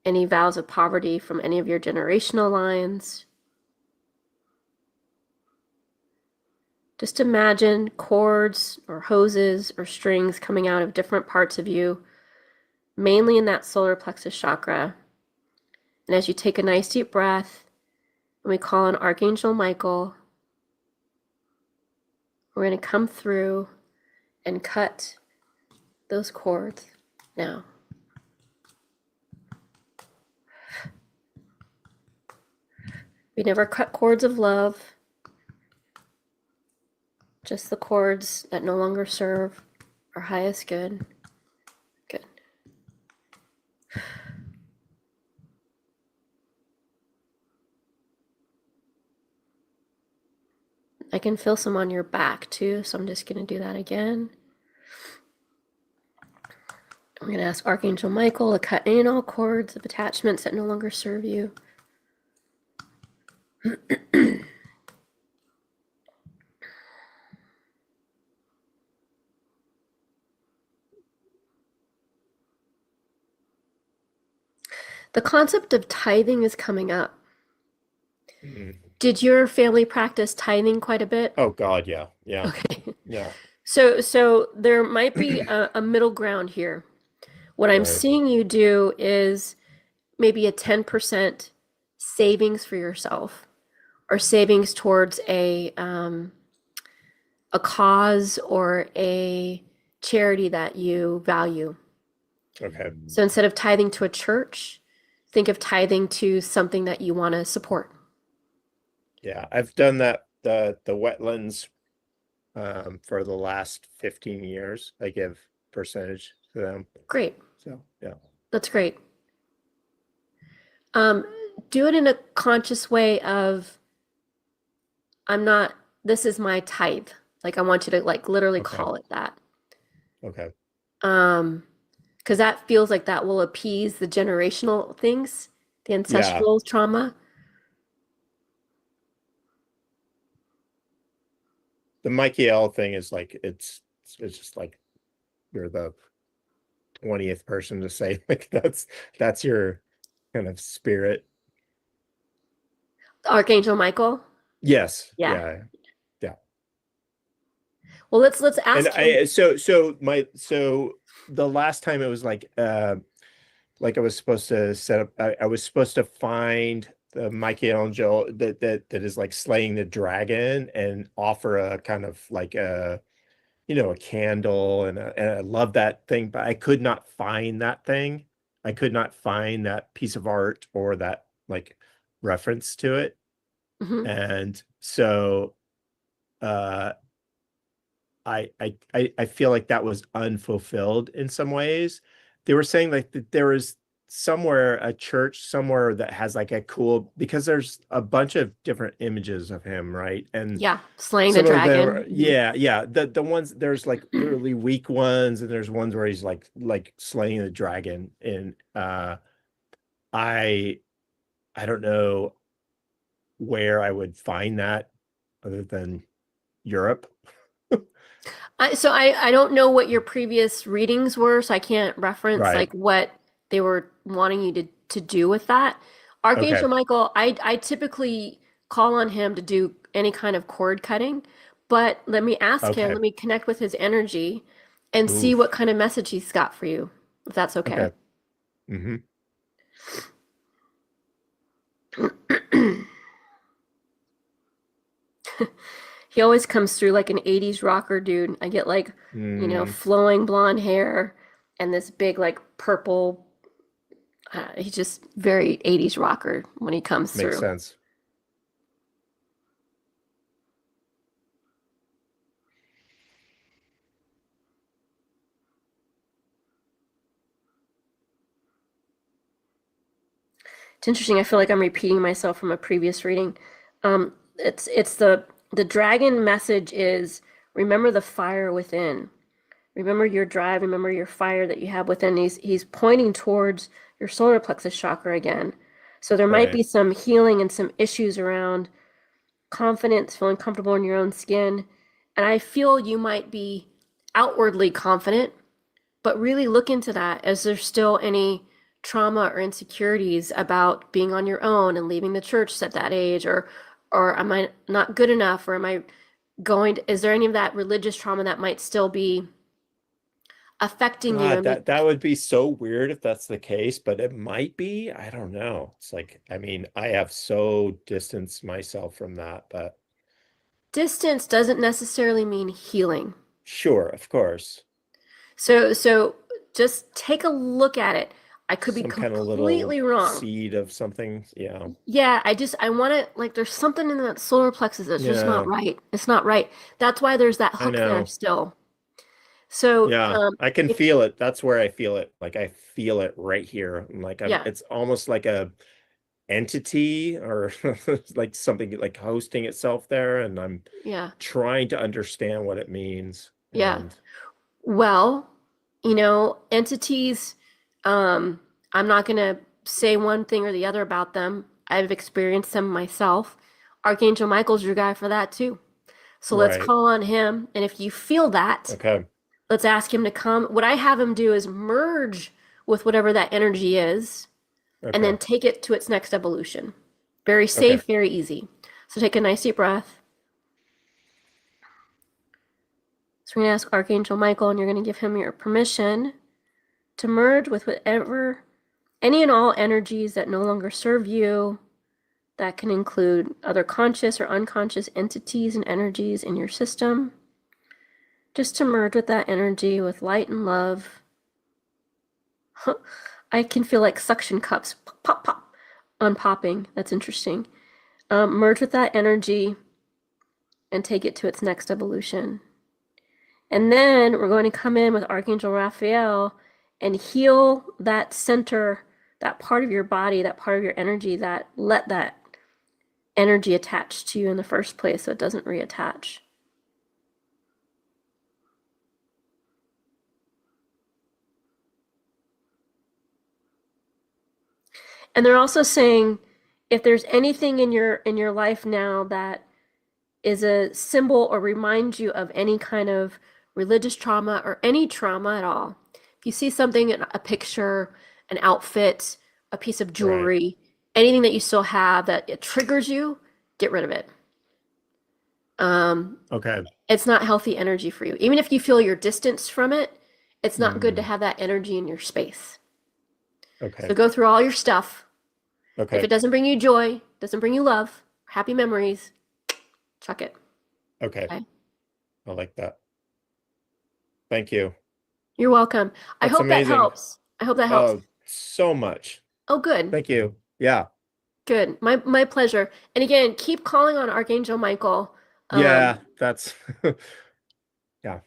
any vows of poverty from any of your generational lines. Just imagine cords or hoses or strings coming out of different parts of you, mainly in that solar plexus chakra. And as you take a nice deep breath, and we call on Archangel Michael, we're going to come through and cut those cords now. We never cut cords of love, just the cords that no longer serve our highest good. Good. I can feel some on your back too, so I'm just going to do that again. I'm going to ask Archangel Michael to cut any and all cords of attachments that no longer serve you. The concept of tithing is coming up. Mm. Did your family practice tithing quite a bit? Oh God, yeah. Yeah. Okay. Yeah. So there might be a middle ground here. What I'm Right. seeing you do is maybe a 10% savings for yourself, or savings towards a cause or a charity that you value. Okay. So instead of tithing to a church, think of tithing to something that you want to support. Yeah, I've done that, the wetlands for the last 15 years. I give percentage to them. Great. So, yeah. That's great. Do it in a conscious way of, this is my tithe. Like, I want you to like literally Okay. call it that. Okay. Because that feels like that will appease the generational things, the ancestral trauma. The Michael thing is like, it's just like you're the 20th person to say like that's your kind of spirit. Archangel Michael. Yes. Yeah. Yeah. Well, let's ask And him. so the last time it was like I was supposed to set up, I was supposed to find the Michelangelo that is like slaying the dragon and offer a kind of like a candle, and I love that thing, but I could not find that thing. I could not find that piece of art or that like reference to it. Mhm. And so I feel like that was unfulfilled in some ways. They were saying like that there is somewhere a church somewhere that has like a cool, because there's a bunch of different images of him, right? And Yeah, slaying the some of them dragon. are- yeah. The ones, there's like really weak ones, and there's ones where he's like slaying the dragon. And I don't know where I would find that other than Europe. So I don't know what your previous readings were, so I can't reference Right. like what they were wanting you to do with that. Archangel Okay. Michael, I typically call on him to do any kind of cord cutting, but let me ask him, Okay. let me connect with his energy and see Oof. what kind of message he's got for you, if that's okay. Okay. Mm-hmm. He always comes through like an 80s rocker dude. I get like, flowing blonde hair and this big like purple. He's just very 80s rocker when he comes Makes through. sense. It's interesting. I feel like I'm repeating myself from a previous reading. It's the dragon message is remember the fire within. Remember your drive, remember your fire that you have within. He's pointing towards your solar plexus chakra again. So there might be some healing and some issues around confidence, feeling comfortable in your own skin. And I feel you might be outwardly confident, but really look into that. Is there still any trauma or insecurities about being on your own and leaving the church at that age, or am I not good enough, or am I is there any of that religious trauma that might still be affecting you? God, that would be so weird if that's the case, but it might be. I don't know. It's like, I mean, I have so distanced myself from that, but Distance doesn't necessarily mean healing. sure, of course. So just take a look at it. I could be Some kind of completely little wrong. seed of something. Yeah. Yeah, I want to, like, there's something in that solar plexus that's just not right. It's not right. That's why there's that hook there know. still. So Yeah, I can feel it. That's where I feel it. Like I feel it right here. Like Yeah. it's almost like a entity or like something like hosting itself there, and I'm yeah. trying to understand what it means. Yeah. And Well, entities, I'm not going to say one thing or the other about them. I've experienced them myself. Archangel Michael's your guy for that too. So let's Right. call on him. And if you feel that, okay. let's ask him to come. What I have him do is merge with whatever that energy is, and then take it to its next evolution. Very safe, very easy. So take a nice deep breath. So we're going to ask Archangel Michael, and you're going to give him your permission to merge with whatever, any and all energies that no longer serve you. That can include other conscious or unconscious entities and energies in your system. Just to merge with that energy with light and love. I can feel like suction cups, pop, pop, pop, unpopping. That's interesting. Merge with that energy and take it to its next evolution. And then we're going to come in with Archangel Raphael and heal that center, that part of your body, that part of your energy that let that energy attach to you in the first place so it doesn't reattach. And they're also saying if there's anything in your life now that is a symbol or reminds you of any kind of religious trauma or any trauma at all. If you see something, a picture, an outfit, a piece of jewelry, anything that you still have that it triggers you, get rid of it. Okay. It's not healthy energy for you. Even if you feel you're distanced from it, it's not good to have that energy in your space. Okay. So go through all your stuff. Okay. If it doesn't bring you joy, doesn't bring you love, happy memories, chuck it. Okay. Okay. I like that. Thank you. You're welcome. I That's hope that amazing. helps. I hope that helps. Oh, so much. Oh, good. Thank you. Yeah. Good. My pleasure. And again, keep calling on Archangel Michael. Yeah. That's, yeah.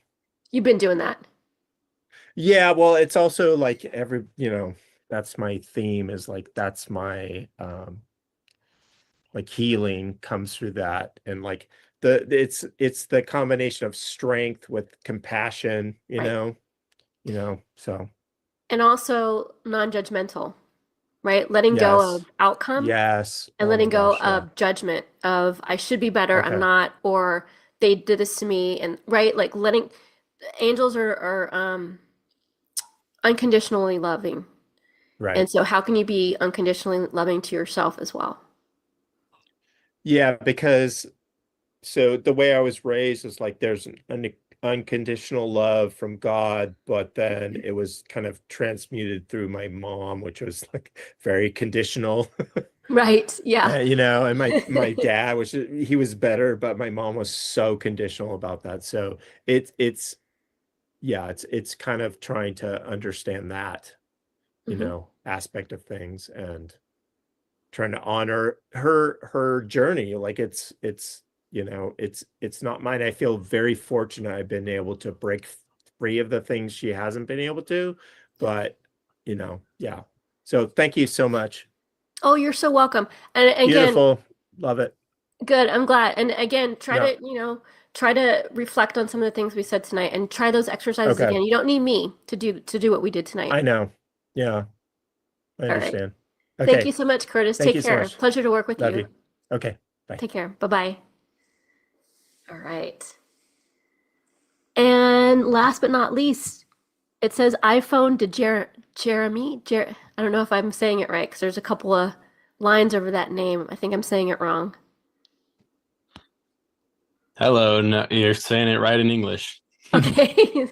You've been doing that. Yeah. Well, it's also like that's my theme is like, that's my, like healing comes through that. And like it's the combination of strength with compassion, Right. So. And also non-judgmental, right? Letting go Yes. of outcome Yes. and Oh letting my go gosh, yeah. of judgment of I should be better, I'm Okay. not, or they did this to me, and right, like letting angels are unconditionally loving. Right. And so how can you be unconditionally loving to yourself as well? Yeah, because so the way I was raised is like there's an unconditional love from God, but then it was kind of transmuted through my mom, which was like very conditional. Right. Yeah. And my dad he was better, but my mom was so conditional about that. So it's kind of trying to understand that, aspect of things and trying to honor her journey. Like it's not mine. I feel very fortunate I've been able to break free of the things she hasn't been able to, but yeah. So thank you so much. Oh, you're so welcome. And again, Beautiful. Love it. good. I'm glad. And again, try Yeah. to reflect on some of the things we said tonight and try those exercises Okay. again. You don't need me to do what we did tonight. I know. Yeah. I All right. understand. Thank Okay. you so much, Curtis. Thank Take you so care. much. Pleasure to work with Love you. you. Okay. Bye. Take care. Bye-bye. All right. And last but not least, it says iPhone to Jeremy. I don't know if I'm saying it right because there's a couple of lines over that name. I think I'm saying it wrong. Hello, no, you're saying it right in English. Okay.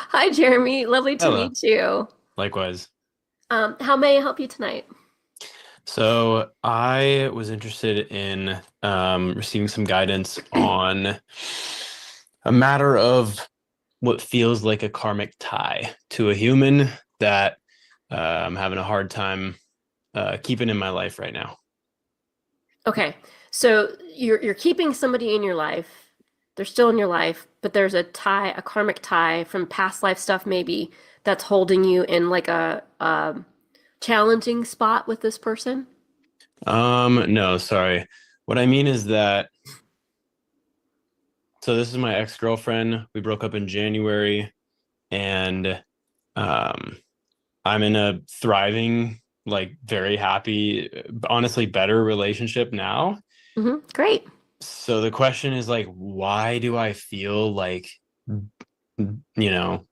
Hi, Jeremy. Lovely to Hello. meet you. Likewise. How may I help you tonight? So I was interested in receiving some guidance on a matter of what feels like a karmic tie to a human that I'm having a hard time keeping in my life right now. Okay. So you're keeping somebody in your life. They're still in your life, but there's a tie, a karmic tie from past life stuff maybe that's holding you in like a challenging spot with this person. No, sorry. What I mean is that, so this is my ex-girlfriend. We broke up in January, and I'm in a thriving, like very happy, honestly better relationship now. Mm-hmm. Great. So the question is like, why do I feel like,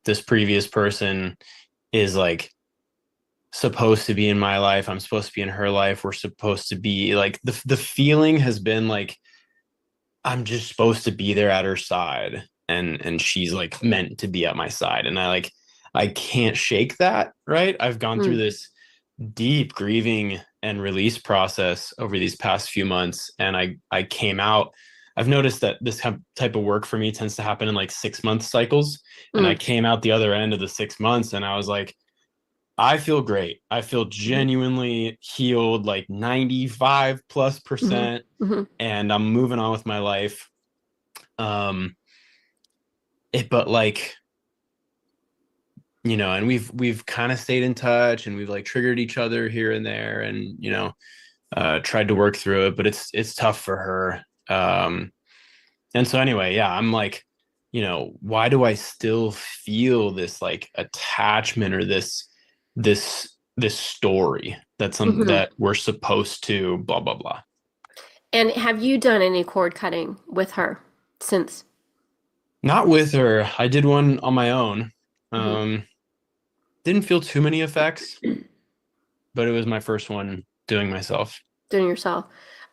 this previous person is like supposed to be in my life. I'm supposed to be in her life. We're supposed to be like, the feeling has been like, I'm just supposed to be there at her side. And she's like meant to be at my side. And I can't shake that. Right. I've gone through this deep grieving and release process over these past few months. And I came out. I've noticed that this type of work for me tends to happen in like 6-month cycles. And I came out the other end of the 6 months and I was like, I feel great. I feel genuinely healed, like 95+%, Mm-hmm. and I'm moving on with my life. But like, and we've kind of stayed in touch, and we've like triggered each other here and there, and tried to work through it, but it's tough for her. And so anyway, yeah, I'm like, why do I still feel this like attachment, or this story that's something that we're supposed to blah blah blah. And have you done any cord cutting with her since? Not with her. I did one on my own. Didn't feel too many effects, but it was my first one doing myself. Doing yourself.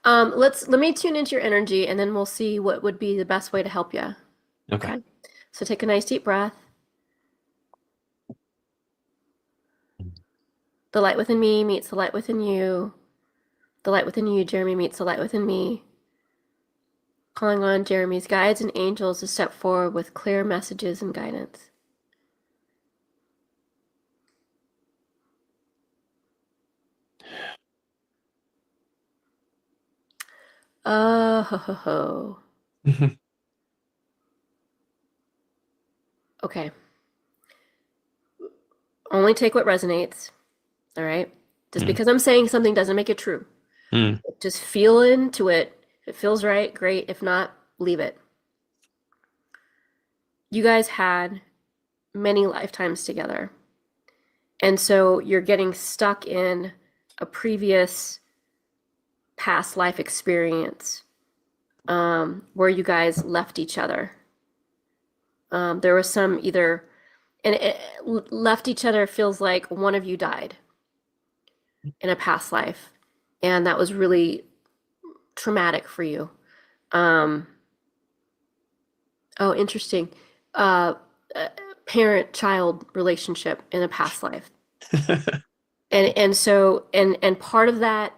Let me tune into your energy, and then we'll see what would be the best way to help you. Okay. So take a nice deep breath. The light within me meets the light within you. The light within you, Jeremy, meets the light within me. Calling on Jeremy's guides and angels to step forward with clear messages and guidance. Oh, ho, ho, ho. Okay. Only take what resonates. All right. Just because I'm saying something doesn't make it true. Just feel into it. If it feels right, great. If not, leave it. You guys had many lifetimes together. And so you're getting stuck in a previous past life experience where you guys left each other. There was some left each other feels like one of you died in a past life. And that was really traumatic for you. Interesting. Parent-child relationship in a past life. and part of that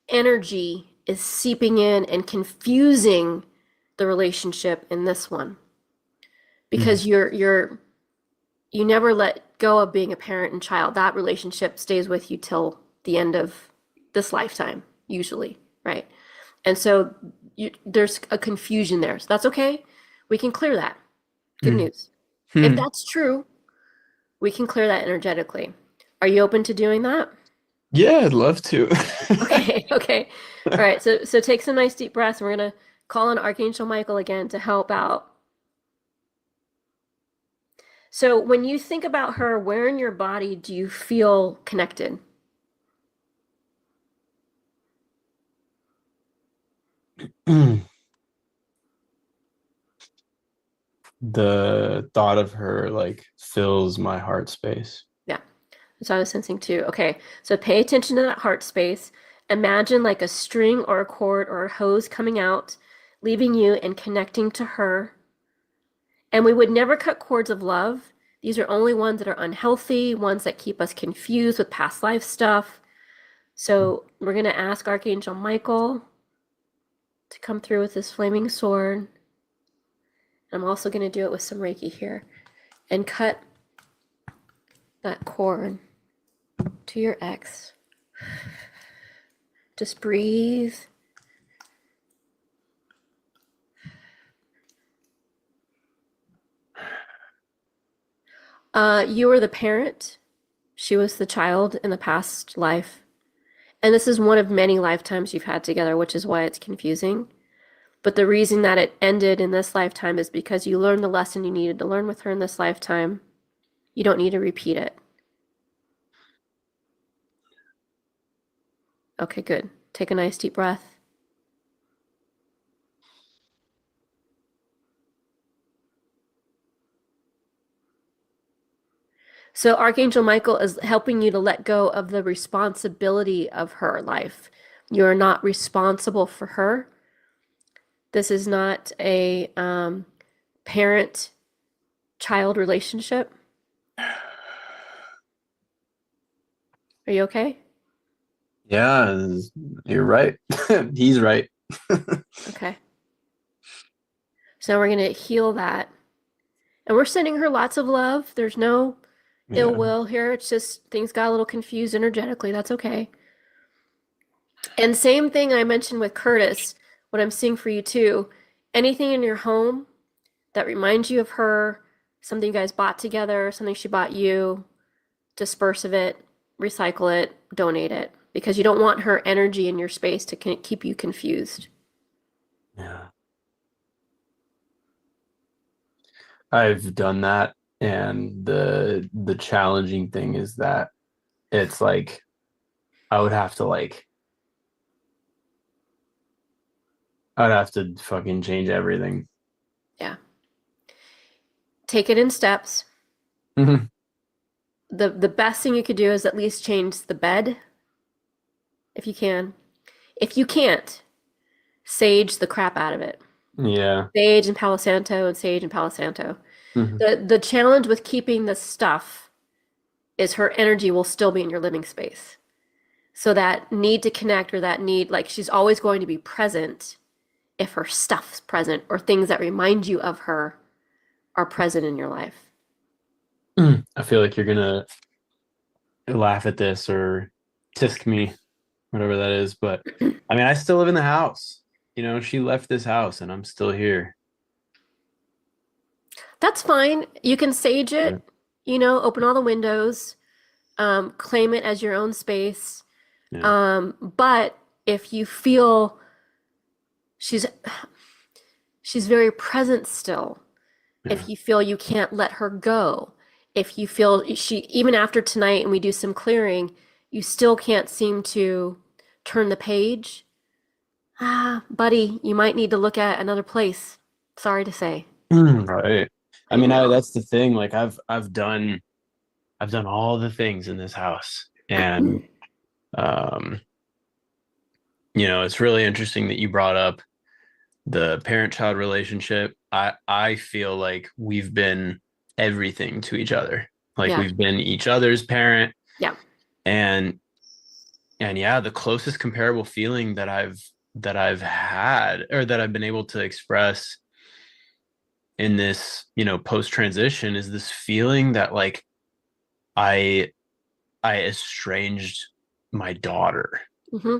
energy is seeping in and confusing the relationship in this one. Because you never let go of being a parent and child. That relationship stays with you till the end of this lifetime, usually, right? And so there's a confusion there. So that's okay. We can clear that. Good news. If that's true, we can clear that energetically. Are you open to doing that? Yeah, I'd love to. Okay. All right. So take some nice deep breaths. We're going to call on Archangel Michael again to help out. So when you think about her, where in your body do you feel connected? The thought of her like fills my heart space. Yeah, that's what I was sensing too. Okay, so pay attention to that heart space. Imagine like a string or a cord or a hose coming out, leaving you and connecting to her. And we would never cut cords of love. These are only ones that are unhealthy, ones that keep us confused with past life stuff. So we're going to ask Archangel Michael to come through with this flaming sword. I'm also going to do it with some Reiki here and cut that cord to your ex. Just breathe. You were the parent. She was the child in the past life. And this is one of many lifetimes you've had together, which is why it's confusing. But the reason that it ended in this lifetime is because you learned the lesson you needed to learn with her in this lifetime. You don't need to repeat it. Okay, good. Take a nice deep breath. So Archangel Michael is helping you to let go of the responsibility of her life. You're not responsible for her. This is not a parent-child relationship. Are you okay? Yeah, you're right. He's right. Okay. So now we're going to heal that. And we're sending her lots of love. There's no, ill will here. It's just things got a little confused energetically. That's okay. And same thing I mentioned with Curtis, what I'm seeing for you too. Anything in your home that reminds you of her, something you guys bought together, something she bought you, disperse of it, recycle it, donate it, because you don't want her energy in your space to keep you confused. Yeah. I've done that, and the challenging thing is that it's like I would have to fucking change everything. Yeah. Take it in steps. Mm-hmm. The best thing you could do is at least change the bed if you can. If you can't, sage the crap out of it. Yeah. Sage and Palo Santo and sage and Palo Santo. Mm-hmm. The challenge with keeping the stuff is her energy will still be in your living space. So that need to connect, or that need, like, she's always going to be present if her stuff's present, or things that remind you of her are present in your life. I feel like you're gonna laugh at this or tisk me, whatever that is, but I mean, I still live in the house. You know, she left this house and I'm still here. That's fine. You can sage it, open all the windows, claim it as your own space. Yeah. But if you feel she's very present still, if you feel you can't let her go, if you feel even after tonight and we do some clearing, you still can't seem to turn the page, buddy, you might need to look at another place. Sorry to say. Right. I mean, that's the thing. Like I've done all the things in this house, and it's really interesting that you brought up the parent-child relationship. I feel like we've been everything to each other. Like we've been each other's parent. Yeah. And yeah, the closest comparable feeling that I've had, or that I've been able to express in this, post-transition, is this feeling that like I estranged my daughter. Mm-hmm.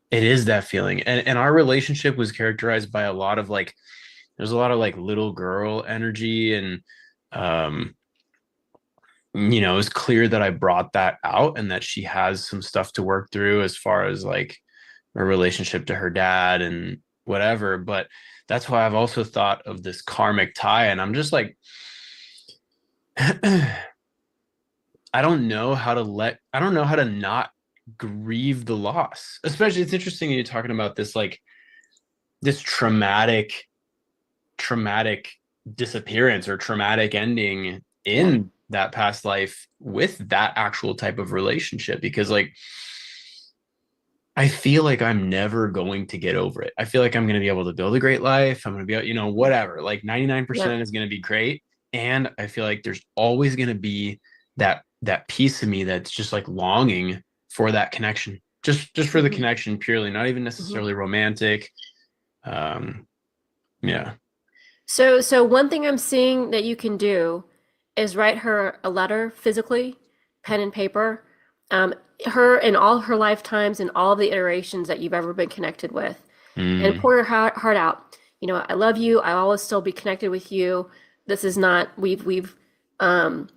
It is that feeling. And our relationship was characterized by a lot of there's a lot of little girl energy, and it was clear that I brought that out, and that she has some stuff to work through as far as like her relationship to her dad and whatever. But that's why I've also thought of this karmic tie, and I'm just like, I don't know how to not grieve the loss. Especially, it's interesting you're talking about this, this traumatic disappearance or traumatic ending in that past life with that actual type of relationship, because I feel like I'm never going to get over it. I feel like I'm going to be able to build a great life. I'm going to be, whatever, 99% is going to be great. And I feel like there's always going to be that piece of me that's just longing for that connection, just for the connection purely, not even necessarily romantic. Yeah. So one thing I'm seeing that you can do is write her a letter physically, pen and paper, her in all her lifetimes and all the iterations that you've ever been connected with, and pour your heart out. I love you. I'll always still be connected with you. This is not, we've run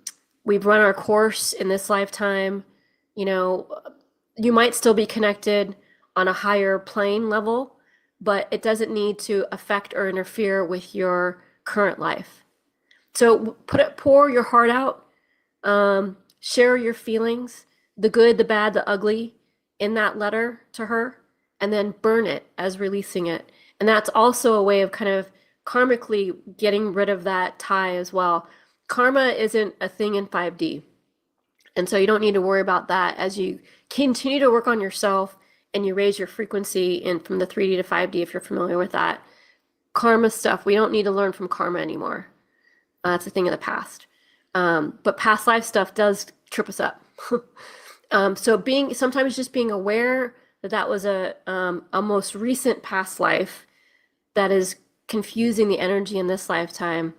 our course in this lifetime. You might still be connected on a higher plane level, but it doesn't need to affect or interfere with your current life. So pour your heart out, share your feelings, the good, the bad, the ugly, in that letter to her, and then burn it as releasing it. And that's also a way of kind of karmically getting rid of that tie as well. Karma isn't a thing in 5D. And so you don't need to worry about that as you continue to work on yourself and you raise your frequency from the 3D to 5D, if you're familiar with that. Karma stuff, we don't need to learn from karma anymore. That's a thing of the past. But past life stuff does trip us up. So sometimes just being aware that was a most recent past life that is confusing the energy in this lifetime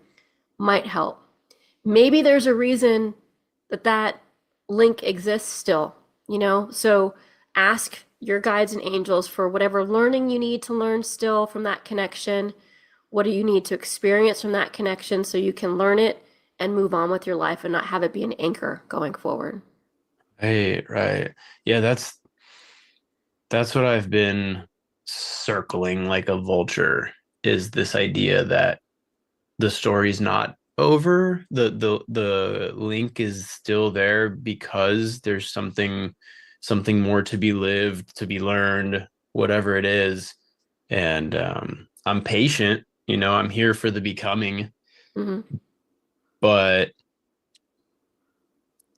might help. Maybe there's a reason that link exists still, you know? So ask your guides and angels for whatever learning you need to learn still from that connection. What do you need to experience from that connection so you can learn it and move on with your life and not have it be an anchor going forward? Right. Yeah, that's what I've been circling like a vulture, is this idea that the story's not over. The link is still there because there's something more to be lived, to be learned, whatever it is. And I'm patient, I'm here for the becoming. Mm-hmm. But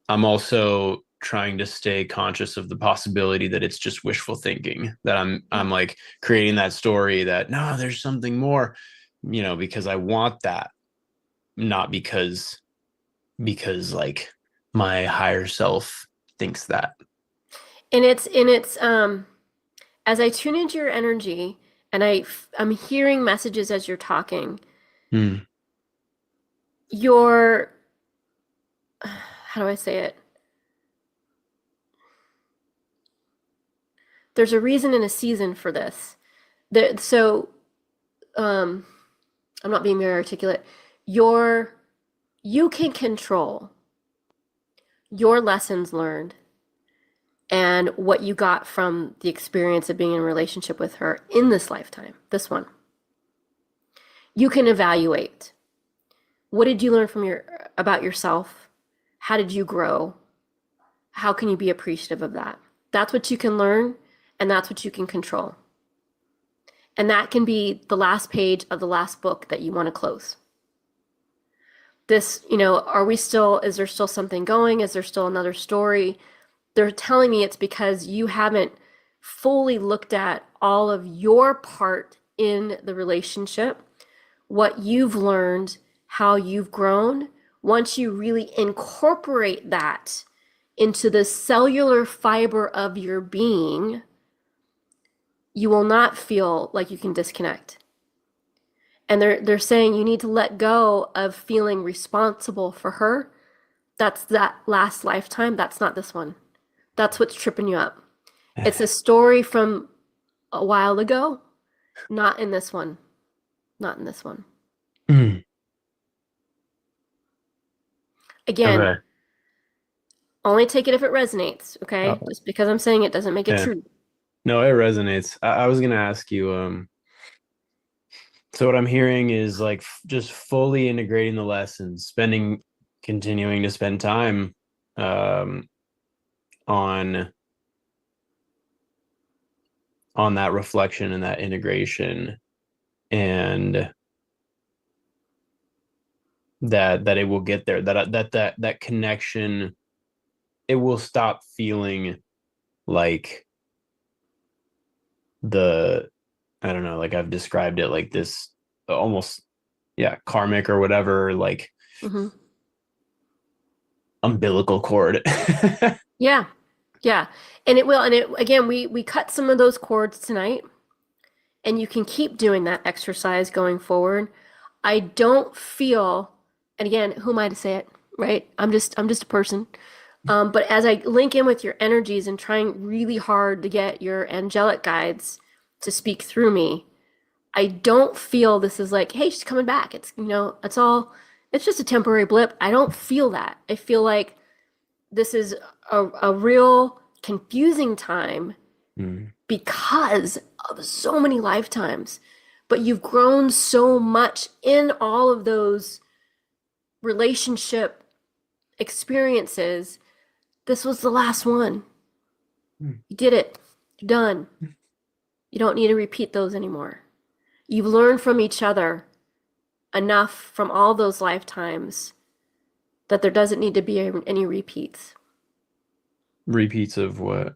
I'm also trying to stay conscious of the possibility that it's just wishful thinking, that I'm like creating that story that no, there's something more, because I want that, not because like my higher self thinks that. And it's as I tune into your energy and I'm hearing messages as you're talking, your, how do I say it? There's a reason and a season for this. So I'm not being very articulate. You can control your lessons learned and what you got from the experience of being in a relationship with her in this lifetime, this one. You can evaluate. What did you learn about yourself? How did you grow? How can you be appreciative of that? That's what you can learn, and that's what you can control. And that can be the last page of the last book that you want to close. This, is there still something going? Is there still another story? They're telling me it's because you haven't fully looked at all of your part in the relationship, what you've learned, how you've grown. Once you really incorporate that into the cellular fiber of your being, you will not feel like you can disconnect. And they're saying you need to let go of feeling responsible for her. That's that last lifetime. That's not this one. That's what's tripping you up. It's a story from a while ago, not in this one. Not in this one. Again, Okay. only take it if it resonates, okay? Just because I'm saying it doesn't make it true. No, it resonates. I was going to ask you, so what I'm hearing is like just fully integrating the lessons, continuing to spend time on that reflection and that integration, and that it will get there, that connection, it will stop feeling like I don't know, like I've described it like this almost, karmic or whatever, like umbilical cord. Yeah. And it will. And again, we cut some of those cords tonight, and you can keep doing that exercise going forward. I don't feel, and again, who am I to say it, right? I'm just a person. But as I link in with your energies and trying really hard to get your angelic guides to speak through me, I don't feel this is like, hey, she's coming back. It's, it's just a temporary blip. I don't feel that. I feel like this is a real confusing time because of so many lifetimes. But you've grown so much in all of those relationship experiences. This was the last one. You did it. You're done. You don't need to repeat those anymore. You've learned from each other enough from all those lifetimes that there doesn't need to be any repeats. Repeats of what?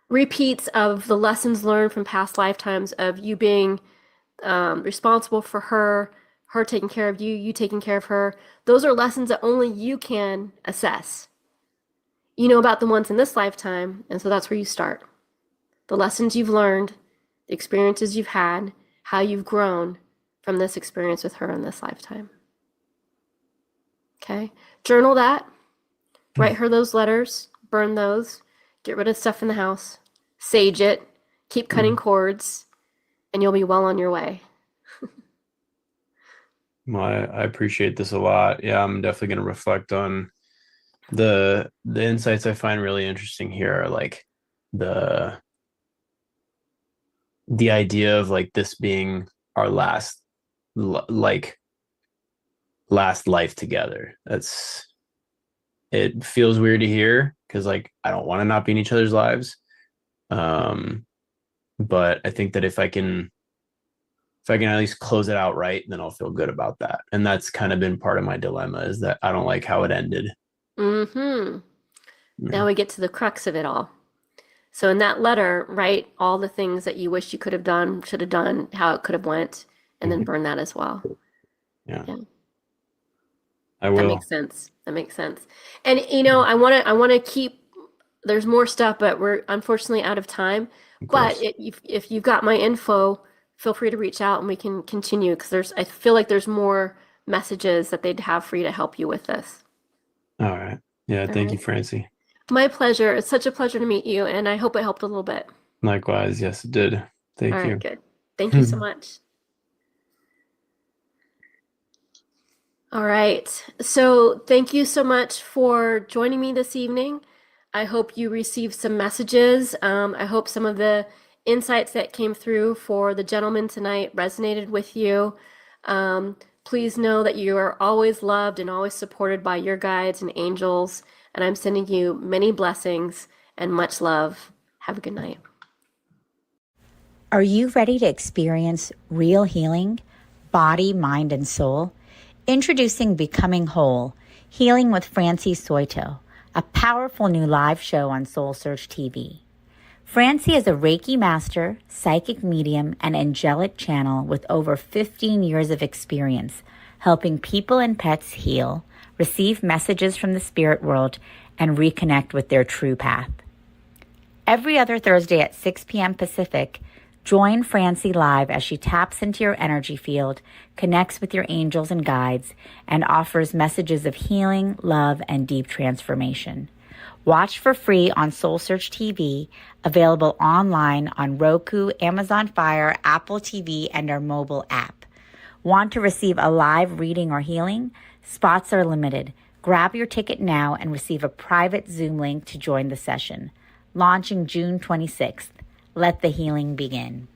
Repeats of the lessons learned from past lifetimes of you being responsible for her taking care of you, you taking care of her. Those are lessons that only you can assess. You know about the ones in this lifetime, and so that's where you start. The lessons you've learned, the experiences you've had, how you've grown from this experience with her in this lifetime. Okay? Journal that. Write her those letters, burn those, get rid of stuff in the house, sage it, keep cutting cords, and you'll be well on your way. Well, I appreciate this a lot. Yeah, I'm definitely going to reflect on the insights I find really interesting here are like the idea of like this being our last life together. It feels weird to hear because like I don't want to not be in each other's lives. But I think that if I can at least close it out right, then I'll feel good about that. And that's kind of been part of my dilemma, is that I don't like how it ended. Mm-hmm. Now we get to the crux of it all. So in that letter, write all the things that you wish you could have done, should have done, how it could have went, and then burn that as well. Yeah. I will. That makes sense. And I want to keep. There's more stuff, but we're unfortunately out of time. But if you've got my info, feel free to reach out and we can continue, because I feel like there's more messages that they'd have for you to help you with this. All right. Yeah. Thank you, Francie. My pleasure. It's such a pleasure to meet you, and I hope it helped a little bit. Likewise. Yes, it did. Thank you. All right, good. Thank you so much. All right. So thank you so much for joining me this evening. I hope you received some messages. I hope some of the insights that came through for the gentleman tonight resonated with you. Please know that you are always loved and always supported by your guides and angels. And I'm sending you many blessings and much love. Have a good night. Are you ready to experience real healing, body, mind, and soul? Introducing Becoming Whole, Healing with Francie Soito, a powerful new live show on SoulSearch TV. Francie is a Reiki master, psychic medium, and angelic channel with over 15 years of experience helping people and pets heal, receive messages from the spirit world, and reconnect with their true path. Every other Thursday at 6 p.m. Pacific, join Francie live as she taps into your energy field, connects with your angels and guides, and offers messages of healing, love, and deep transformation. Watch for free on SoulSearch TV, available online on Roku, Amazon Fire, Apple TV, and our mobile app. Want to receive a live reading or healing? Spots are limited. Grab your ticket now and receive a private Zoom link to join the session. Launching June 26th. Let the healing begin.